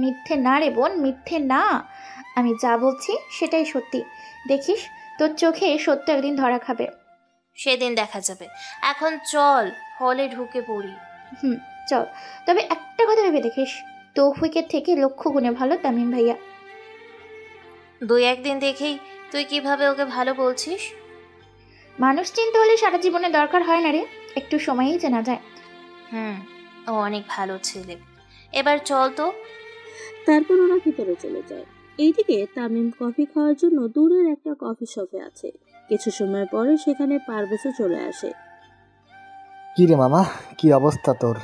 মিথ্যে না রে বোন, মিথ্যে না। আমি যা বলছি সেটাই সত্যি। দেখিস তোর চোখে সত্য একদিন ধরা খাবে। সেদিন দেখা যাবে। এখন চল, হলে ঢুকে পড়ি। চল। তবে একটা কথা ভেবে দেখিস, তৌফিকের থেকে লক্ষ গুণে ভালো তামিম ভাইয়া। 2-1 দিন দেখেই তুই কিভাবে ওকে ভালো বলছিস? মানুষ চিনতে হলে সারা জীবনে দরকার হয় না রে, একটু সময়ই চেনা যায়। ও অনেক ভালো ছেলে। এবার চল তো। তারপর ওরা ভিতরে চলে যায়। এইদিকে তামিম কফি খাওয়ার জন্য দূরের একটা কফি শপে আছে। কিছু সময় পরে সেখানে পারভেজও চলে আসে। কি রে মামা, কি অবস্থা তোর?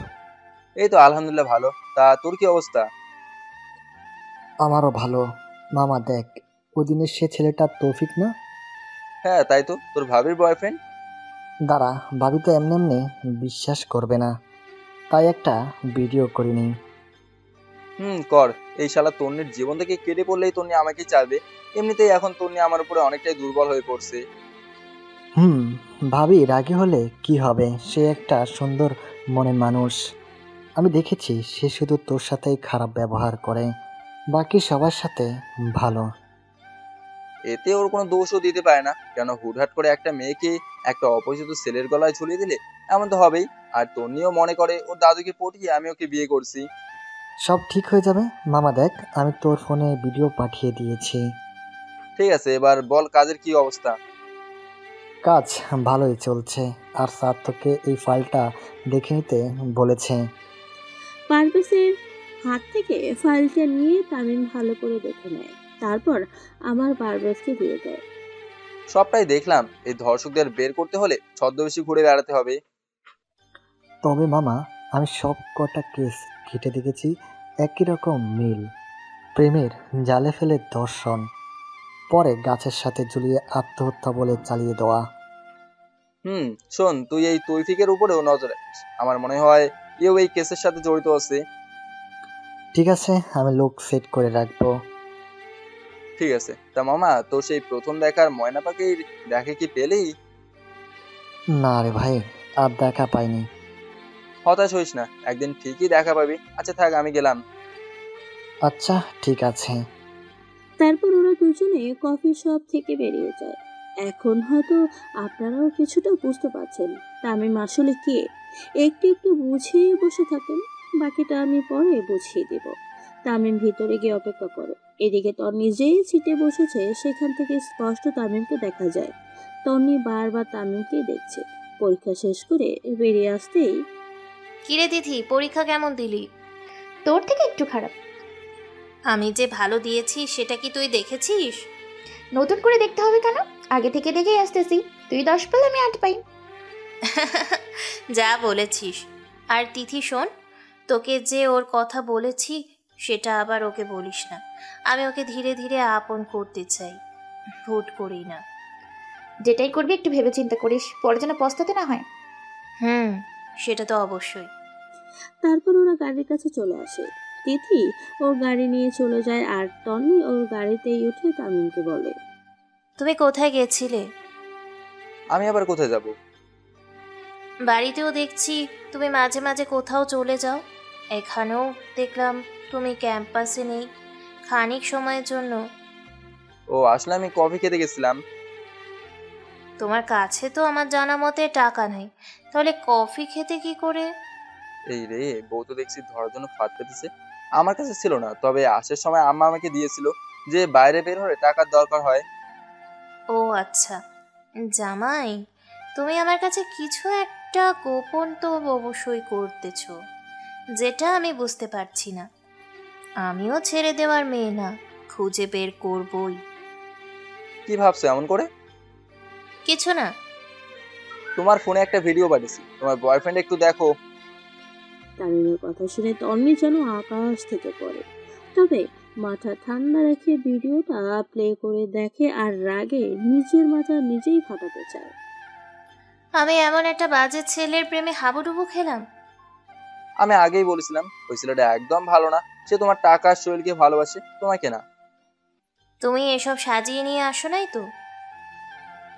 এই তো আলহামদুলিল্লাহ ভালো। তা তোর কি অবস্থা? আমারও ভালো। মামা দেখ, ওদিনের সে ছেলেটা তৌফিক না? হ্যাঁ তাই তো, তোর ভাবির বয়ফ্রেন্ড। দাঁড়া, ভাবি তো এমনি এমনি বিশ্বাস করবে না, তাই একটা ভিডিও করিনি। কর। এই শালা তন্নির জীবন থেকে কেটে পড়লেই তন্নি আমাকে চাইবে। এমনিতেই এখন তন্নি আমার উপরে অনেকটাই দুর্বল হয়ে পড়ছে। ভাবি রাগী হলে কি হবে? সে একটা সুন্দর মনের মানুষ। আমি দেখেছি সে শুধু তোর সাথেই খারাপ ব্যবহার করে, বাকি সবার সাথে ভালো। এতে ওর কোনো দোষও দিতে পারে না। কেন হুটহাট করে একটা মেয়েকে একটা অপরিচিত ছেলের গলায় ঝুলিয়ে দিলে? এমন তো হবেই। আর তন্নিও মনে করে ওর দাদুকে পটিয়ে আমি ওকে বিয়ে করছি। সব ঠিক হয়ে যাবে মামা। দেখ, আমি তোর ফোনে ভিডিও পাঠিয়ে দিয়েছি। ঠিক আছে, এবার বল কাজের কি অবস্থা? কাজ ভালোই চলছে, আর স্যার তোকে এই ফাইলটা দেখে নিতে বলেছে। পারভেজের হাত থেকে ফাইলটা নিয়ে তামিম ভালো করে দেখে নেয়। তারপর আমার পারভেজকে দিয়ে দেয়। সবটাই দেখলাম। এই ধর্ষকদের বের করতে হলে ছদ্মবেশী ঘুরে বেড়াতে হবে। তবে মামা, আমি সব কটা কেস ঘেঁটে দেখেছি, একই রকম মিল। প্রেমের জালে ফেলে ধর্ষণ, পরে গাছের সাথে ঝুলিয়ে আত্মহত্যা বলে চালিয়ে দেওয়া। শোন, তুই এই তৌফিকের উপরেও নজর রাখিস। আমার মনে হয় এও এই কেসের সাথে জড়িত আছে। ঠিক আছে, আমি লোক সেট করে রাখবো। ঠিক আছে। তা মামা, তোর সেই প্রথম দেখার ময়না পাখির দেখে কি পেলি? না রে ভাই, আর দেখা পাইনি। হতাশ হইস না, একদিন ঠিকই দেখা পাবি। আচ্ছা থাক, আমি গেলাম। আচ্ছা ঠিক আছে। তারপর ওরা দুজনে কফি শপ থেকে বেরিয়ে যায়। এখন হয়তো আপনারাও কিছুটা বুঝতে পারছেন তামিম আসলে কে। একটু একটু বুঝিয়ে বসে থাকেন, বাকিটা আমি পরে বুঝিয়ে দেব। তামিম ভিতরে গিয়ে অপেক্ষা করে। এদিকে তন্নি যেই সিটে বসেছে সেখান থেকে স্পষ্ট তামিমকে দেখা যায়। তন্নি বারবার তামিমকে দেখছে। পরীক্ষা শেষ করে বেরিয়ে আসতেই, কিরে তিথি, পরীক্ষা কেমন দিলি? তোর থেকে একটু খারাপ। আমি যে ভালো দিয়েছি সেটা কি তুই দেখেছিস? নতুন করে দেখতে হবে কেন? আগে থেকে দেখেই আসতেছি, তুই 10 পেলে আমি 8 পাই। যা বলেছিস। আর তিথি শোন, তোকে যে ওর কথা বলেছি সেটা আবার ওকে বলিস না। আমি ওকে ধীরে ধীরে আপন করতে চাই, হুট করি না। যেটাই করবি একটু ভেবে চিন্তা করিস, পরে যেন পস্তাতে না হয়। সেটা তো অবশ্যই। তারপর ওরা গাড়ির কাছে চলে আসে। তিথি ওর গাড়ি নিয়ে চলে যায় আর টনি ওর গাড়িতেই উঠে তামিমকে বলে, তুমি কোথায় গেছিলে? আমি আবার কোথায় যাব? বাড়িতেও দেখছি তুমি মাঝে মাঝে কোথাও চলে যাও। এখানেও দেখলাম তুমি ক্যাম্পাসে নেই খানিক সময়ের জন্য। ও আসলে আমি কফি খেতে গেছিলাম। তোমার কাছে তো আমার জানা মতে টাকা নাই, তাহলে কফি খেতে কি করে? এই রে, বউ তো দেখছি ধরার জন্য ফাঁদ পেতেছে। আমার কাছে ছিল না, তবে আসার সময় আম্মা আমাকে দিয়েছিল, যে বাইরে বের হলে টাকার দরকার হয়। ও আচ্ছা, জামাই তুমি আমার কাছে কিছু একটা গোপন তো অবশ্যই করতেছো, যেটা আমি বুঝতে পারছি না। আমিও ছেড়ে দেওয়ার মেয়ে না, খুঁজে বের করবই। কি ভাবছো এমন করে? কিছু না। তোমার ফোনে একটা ভিডিও পাঠিয়েছি, তোমার বয়ফ্রেন্ড একটু দেখো। তামিমের কথা শুনে তন্নি যেন আকাশ থেকে পড়ে, তবে মাথা ঠান্ডা রেখে ভিডিওটা প্লে করে দেখে আর রাগে নিজের মাথা নিজেই ফাটাতে চায়। আমি এমন একটা বাজে ছেলের প্রেমে হাবুডুবু খেলাম। আমি আগেই বলেছিলাম ওই ছেলেটা একদম ভালো না, সে তোমার টাকা আর শরীরকে ভালোবাসে, তোমাকে না। তুমি এসব সাজিয়ে নিয়ে আসো নাই তো?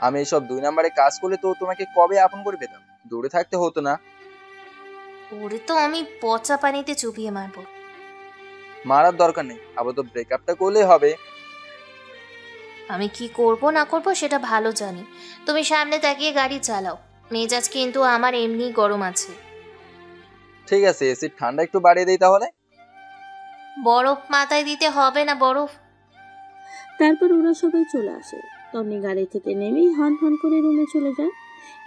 আমি এসব 2 নম্বরে কাজ করলে তো তোমাকে কবে আপন করে পেতাম, দূরে থাকতে হতো না। ওরে তো আমি পচা পানিতে চুপিয়ে মারবো। মারার দরকার নেই, আপাতত ব্রেকআপটা করলেই হবে। আমি কি করব না করব সেটা ভালো জানি। তুমি সামনে তাকিয়ে গাড়ি চালাও, মেজাজ কিন্তু আমার এমনি গরম আছে। ঠিক আছে, এসির ঠান্ডা একটু বাড়িয়ে দেই তাহলে। বরফ মাথায় দিতে হবে না, বরফ। তারপর ওরা সবাই চলে আসে। তন্নি গাড়ি থেকে নেমেই হন হন করে রুমে চলে যায়।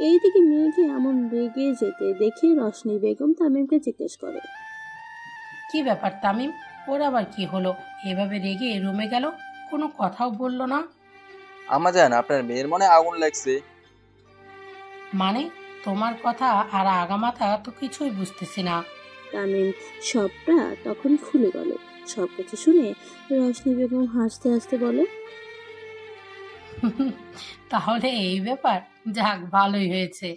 এইদিকে মেয়েকে এমন রেগে যেতে দেখে রশনি বেগম তামিমকে জিজ্ঞেস করে, কি ব্যাপার তামিম, ওর আবার কি হলো? এভাবে রেগে রুমে গেল, কোনো কথাও বললো না? আম্মা জান, আপনার মেয়ের মনে আগুন লাগছে। মানে তোমার কথা আর আগামাথা তো কিছুই বুঝতেছি না। তামিম সবটা তখন খুলে বলে। সবকিছু শুনে রশনি বেগম হাসতে হাসতে বলে, তাহলে এই ব্যাপার, যাক ভালোই হয়েছে।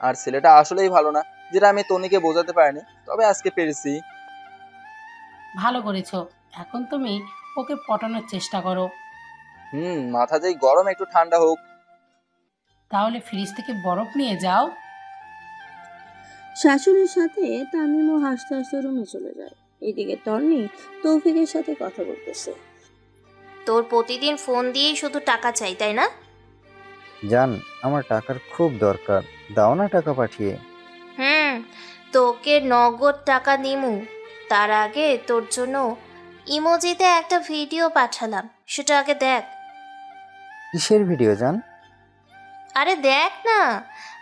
আর ছেলেটা আসলেই ভালো না, যেটা আমি তনিকে বোঝাতে পারিনি, তবে আজকে পেরেছি। ভালো করেছো, এখন তুমি ওকে পটানোর চেষ্টা করো। মাথা যেই গরম, একটু ঠান্ডা হোক। তাহলে ফ্রিজ থেকে বরফ নিয়ে যাও। শাশুড়ির সাথে তামিমও হাসতে হাসতে রুমে চলে যায়। এদিকে তন্নি তৌফিকের সাথে কথা বলতেছে। তোর প্রতিদিন ফোন দিয়েই শুধু টাকা চাই, তাই না? জান, আমার টাকার খুব দরকার, দাও না টাকা পাঠিয়ে। তোকে নগদ টাকা দিমু, তার আগে তোর জন্য ইমোজিতে একটা ভিডিও পাঠালাম, সেটা আগে দেখ। কিসের ভিডিও জান? আরে দেখ না,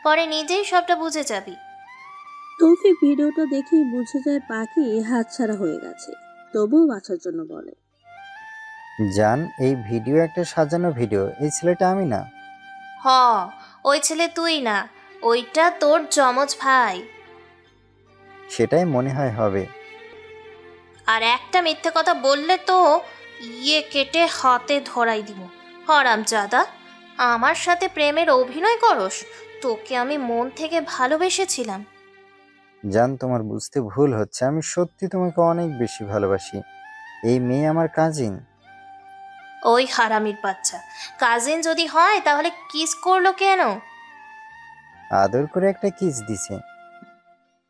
পরে নিজেই সবটা বুঝে যাবি। তৌফিক ভিডিওটা দেখেই বুঝে যায় পাখি হাতছাড়া হয়ে গেছে, তবুও বাঁচার জন্য বলে, জান, এই ভিডিও একটা সাজানো ভিডিও, এই ছেলেটা আমি না। হ, ওই ছেলে তুই না, ওইটা তোর যমজ ভাই। সেটাই মনে হয় হবে। আর একটা মিথ্যে কথা বললে তো কেটে হাতে ধরাই দিব। হারামজাদা, আমার সাথে প্রেমের অভিনয় করস? তোকে আমি মন থেকে ভালোবেসেছিলাম। জান, তোমার বুঝতে ভুল হচ্ছে, আমি সত্যি তোমাকে অনেক বেশি ভালোবাসি। এই মেয়ে আমার কাজিন। ওই হারামির বাচ্চা, কাজিন যদি হয় তাহলে কিস করলো কেন? আদর করে একটা কিস দিছে।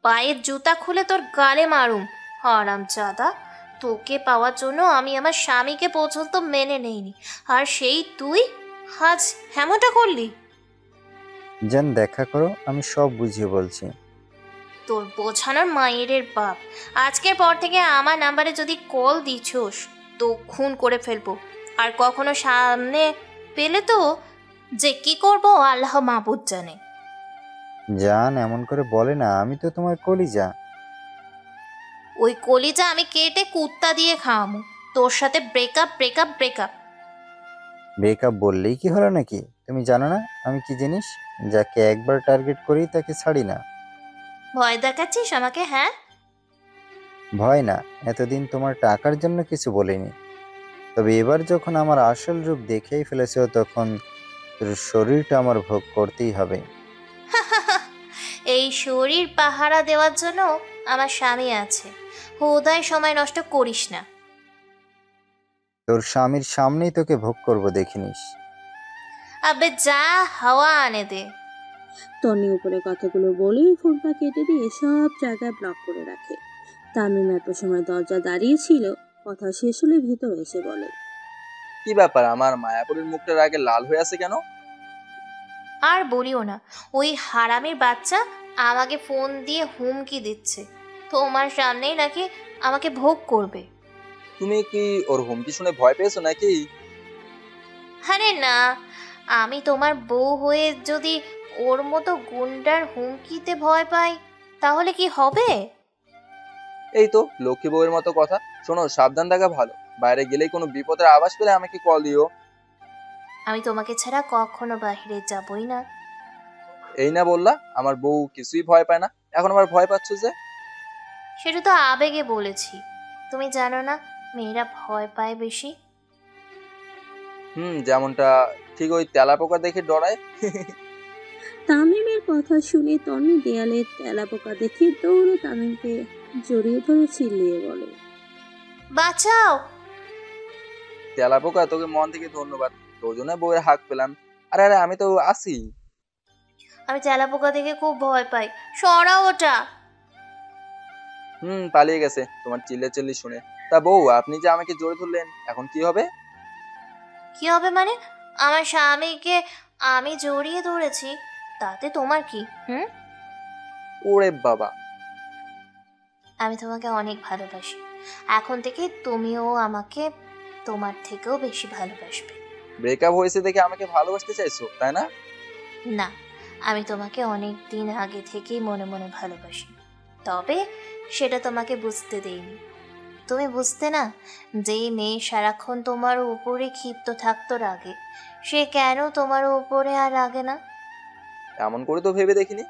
পায়ের জুতা খুলে তোর গালে মারুম। হারামজাদা, তোকে পাওয়ার জন্য আমি আমার স্বামীকে পর্যন্ত মেনে নেইনি, আর সেই তুই আজ হেমনটা করলি? জান, দেখা করো, আমি সব বুঝিয়ে বলছি। তোর বোঝানোর মায়ের বাপ, আজকের পর থেকে আমার নাম্বারে যদি কল দিছোস তো খুন করে ফেলবো। আর কখনো সামনে পেলে তো যে কি করবো আল্লাহ মাহবুদ জানে। জান, এমন করে বলে না, আমি তো তোমার কলিজা। ওই কলিজা আমি কেটে কুত্তা দিয়ে খাওয়াবো। তোর সাথে ব্রেকআপ ব্রেকআপ ব্রেকআপ। ব্রেকআপ বললেই কি হলো নাকি? তুমি জানো না আমি কি জিনিস? যাকে একবার টার্গেট করি তাকে ছাড়ি না। ভয় দেখাচ্ছিস আমাকে? হ্যাঁ, ভয় না, এতদিন তোমার টাকার জন্য কিছু বলিনি, তবে এবার যখন আমার আসল রূপ দেখেই ফেলেছো, তখন তোর শরীরটা আমার ভোগ করতেই হবে। এই শরীর পাহারা দেওয়ার জন্য আমার স্বামী আছে, হুদায় সময় নষ্ট করিস না। তোর স্বামীর সামনেই তোকে ভোগ করব, দেখিনিস। আবে যা, হাওয়া আনে দে। তন্নি উপরে কথাগুলো বলে ফোনটা কেটে দিয়ে সব জায়গায় ব্লক করে রাখে। তামিম এত সময় দরজা দাঁড়িয়েছিল, কথা শেষ হলে ভিতরে এসে বলে, কি ব্যাপার, আমার মায়াপুরীর মুখটা আগে লাল হয়ে আছে কেন? আর বলিও না, ওই হারামির বাচ্চা আমাকে ফোন দিয়ে হুমকি দিচ্ছে, তোমার সামনেই নাকি আমাকে ভোগ করবে। তুমি কি ওর হুমকি শুনে ভয় পেয়েছো নাকি? আরে না, আমি তোমার বউ হয়ে যদি ওর মতো গুন্ডার হুমকিতে ভয় পাই তাহলে কি হবে? এই তো লক্ষ্মী বউয়ের মতো কথা। শোনো, সাবধান থাকা ভালো। বাইরে গেলেই কোনো বিপদের আভাস পেলে আমাকে কল দিও। আমি তোমাকে ছাড়া কখনো বাইরে যাবই না। এই না বললা আমার বউ কিছুই ভয় পায় না, এখন আবার ভয় পাচ্ছ যে? সেটা তো আবেগে বলেছি, তুমি জানো না মেয়েরা ভয় পায় বেশি। যেমনটা ঠিক ওই তেলাপোকা দেখে ডরায়। তামিমের কথা শুনে তন্নি দেয়ালে তেলাপোকা দেখে দৌড়ে তামিমকে জড়িয়ে ধরে চিল্লিয়ে বলে, বাঁচাও। তেলাপোকা, তোকে মন থেকে ধন্যবাদ, তোর জন্য বউয়ের হাক পেলাম। আরে আরে, আমি তো আছি। আমি তেলাপোকা দেখে খুব ভয় পাই, সরাও ওটা। পালিয়ে গেছে তোমার চিল্লাচিল্লি শুনে। তা বউ, আপনি যে আমাকে জড়িয়ে ধরলেন, এখন কি হবে? কি হবে মানে? আমার স্বামীকে আমি জড়িয়ে ধরেছি, তাতে তোমার কি? ওরে বাবা, আমি তোমাকে অনেক ভালোবাসি, এখন থেকে তুমিও আমাকে তোমার থেকেও বেশি ভালোবাসবে। ব্রেকআপ হয়েছে দেখে আমাকে ভালোবাসতে চাইছো, তাই না? না, আমি তোমাকে অনেক দিন আগে থেকেই মনে মনে ভালোবাসি, তবে সেটা তোমাকে বুঝতে দেইনি। তুমি বুঝতে না, যে মেয়ে সারাক্ষণ তোমার উপরে ক্ষিপ্ত থাকতো রাগে, সে কেন তোমার উপরে আর রাগে না? এমন করে তো ভেবে দেখিনি।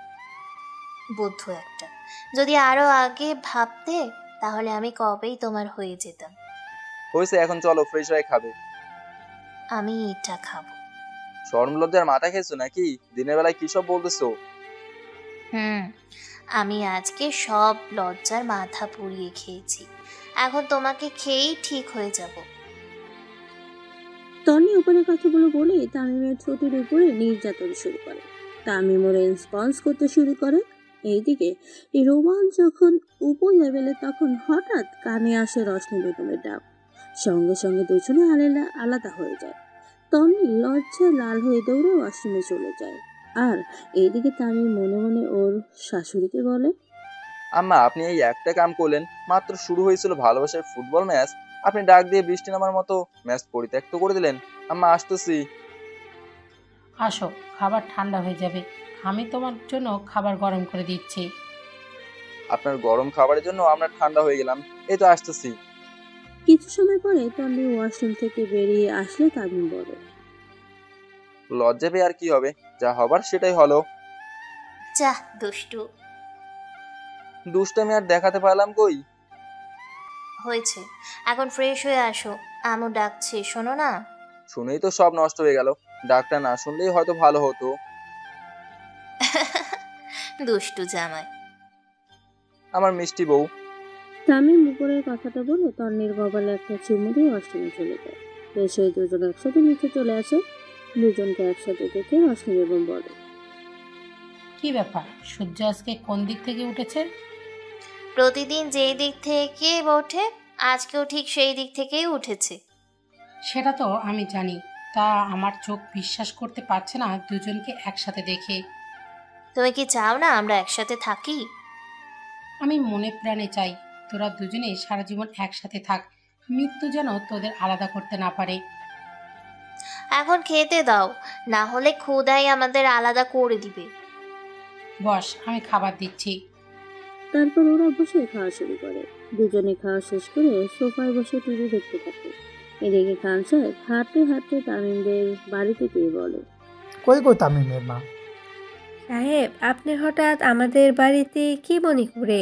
বুদ্ধ একটা, যদি আরো আগে ভাবতে তাহলে আমি কবেই তোমার হয়ে যেতাম। হয়েছে, এখন চলো ফ্রেশ হয়ে খাবে। আমি এটা খাবো। শরম লজ্জার মাথা খেয়েছো নাকি? দিনের বেলায় কি সব বলতেছো? আমি আজকে সব লজ্জার মাথা পুড়িয়ে খেয়েছি, এখন তোমাকে খেয়েই ঠিক হয়ে যাব। তন্নি উপরে কথাগুলো বলে তামিমের ঠোঁটের উপরে নির্যাতন শুরু করে। তামিমও রেসপন্স করতে শুরু করে। এইদিকে রোমান যখন উপর লেভেলে, তখন হঠাৎ কানে আসে রশনি বেগমের ডাক। সঙ্গে সঙ্গে দুজনে আলাদা হয়ে যায়। তন্নি লজ্জায় লাল হয়ে দৌড়ে ওয়াশরুমে চলে যায়। আর এইদিকে তামিম মনে মনে ওর শাশুড়িকে বলে, আম্মা, আপনি এই একটা কাম করলেন, মাত্র শুরু হয়েছিল ভালোবাসার ফুটবল ম্যাচ, আপনি ডাক দিয়ে বৃষ্টি নামার মতো ম্যাচ পরিত্যক্ত করে দিলেন। আম্মা, আসতেছি। আসো, খাবার ঠান্ডা হয়ে যাবে, আমি তোমার জন্য খাবার গরম করে দিচ্ছি। আপনার গরম খাবারের জন্য আমরা ঠান্ডা হয়ে গেলাম, এই তো আসতেছি। কিছু সময় পরে তন্নি ওয়াশরুম থেকে বেরিয়ে আসলে তামিম বলে, লজ্জা পেয়ে আর কি হবে, যা হবার সেটাই হলো। যা দুষ্টু। দুষ্টামি আর দেখাতে পারলাম কই? হয়েছে, এখন ফ্রেশ হয়ে আসো, আমু ডাকছে, শোনো না। শুনেই তো সব নষ্ট হয়ে গেল। ডাকটা না শুনলেই হয়তো ভালো হতো। দুষ্টু জামাই। আমার মিষ্টি বউ। তামিম উপরের কথাটা বলে তন্নির কপালে একটা চুমু দিয়ে ওয়াশরুমে চলে যায়। ফ্রেশ হয়ে দুজন একসাথে নিচে চলে আসে। দুজনকে একসাথে দেখে রশনি বেগম বলে, কি ব্যাপার, সূর্য আজকে কোন দিক থেকে উঠেছে? প্রতিদিন যেই দিক থেকে ওঠে, আজকেও ঠিক সেই দিক থেকেই উঠেছে। সেটা তো আমি জানি, তা আমার চোখ বিশ্বাস করতে পারছে না দুজনকে একসাথে দেখে। তুমি কি চাও না আমরা একসাথে থাকি? আমি মনে প্রাণে চাই তোরা দুজনেই সারা জীবন একসাথে থাক, মৃত্যু যেন তোদের আলাদা করতে না পারে। এখন খেতে দাও, না হলে ক্ষুধাই আমাদের আলাদা করে দিবে। বস, আমি খাবার দিচ্ছি। তারপর ওরা বসে খাওয়া শুরু করে। দুজনে খাওয়া শেষ করে সোফায় বসে টিভি দেখতে থাকে। এদিকে খান সাহেব হাঁটতে হাঁটতে তামিমদের বাড়িতে গিয়ে বলে, কই কই তামিমের মা? সাহেব, আপনি হঠাৎ আমাদের বাড়িতে কি মনে করে?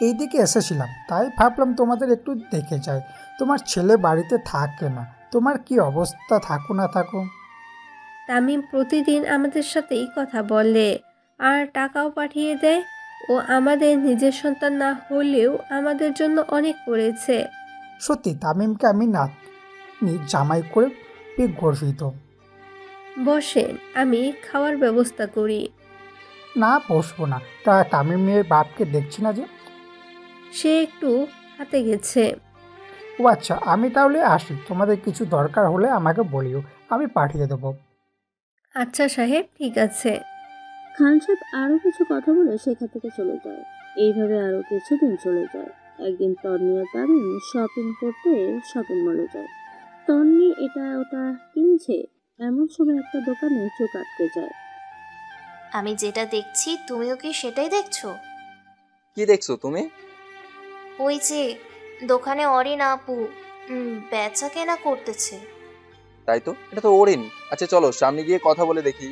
এইদিকে এসেছিলাম, তাই ভাবলাম তোমাদের একটু দেখে যাই। তোমার ছেলে বাড়িতে থাকে না, তোমার কি অবস্থা, থাকো না থাকো। তামিম প্রতিদিন আমাদের সাথেই কথা বলে আর টাকাও পাঠিয়ে দেয়। ও আমাদের নিজের সন্তান না হলেও আমাদের জন্য অনেক করেছে। সত্যি তামিমকে আমি নাতনি জামাই করে গর্বিত। বসেন, আমি খাওয়ার ব্যবস্থা করি। না বসবো না। তা তামিমের বাপকে দেখছি না যে? সে একটু হাতে গেছে। ও আচ্ছা, আমি তাহলে আসি, তোমাদের কিছু দরকার হলে আমাকে বলিও, আমি পাঠিয়ে দেবো। আচ্ছা সাহেব, ঠিক আছে। খান সাহেব আরও কিছু কথা বলে সেখান থেকে চলে যায়। এইভাবে আরও কিছুদিন চলে যায়। একদিন তন্নি আর তামিম শপিং করতে শপিং মলে যায়। তন্নি এটা ওটা কিনছে, এমন সময় একটা দোকানে চোখ আটকে যায়। আমি যেটা দেখছি তুমিও কি সেটাই দেখছো? কি দেখছো তুমি? ওই যে দোকানে অরিন আপু বেচা কেনা করতেছে। তাই তো, এটা তো ওরিন। আচ্ছা চলো সামনে গিয়ে কথা বলে দেখি।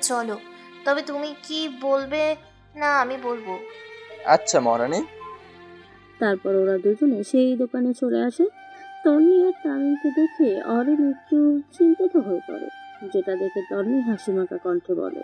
চলো। তবে তুমি কি বলবে না আমি বলবো? আচ্ছা মহারানী। তারপর ওরা দুজনে সেই দোকানে চলে আসে। তন্নি আর তামিমকে দেখে অরিন একটু চিন্তিত হয়ে পড়ে, যেটা দেখে তন্নি হাসিমাখা কণ্ঠে বলে,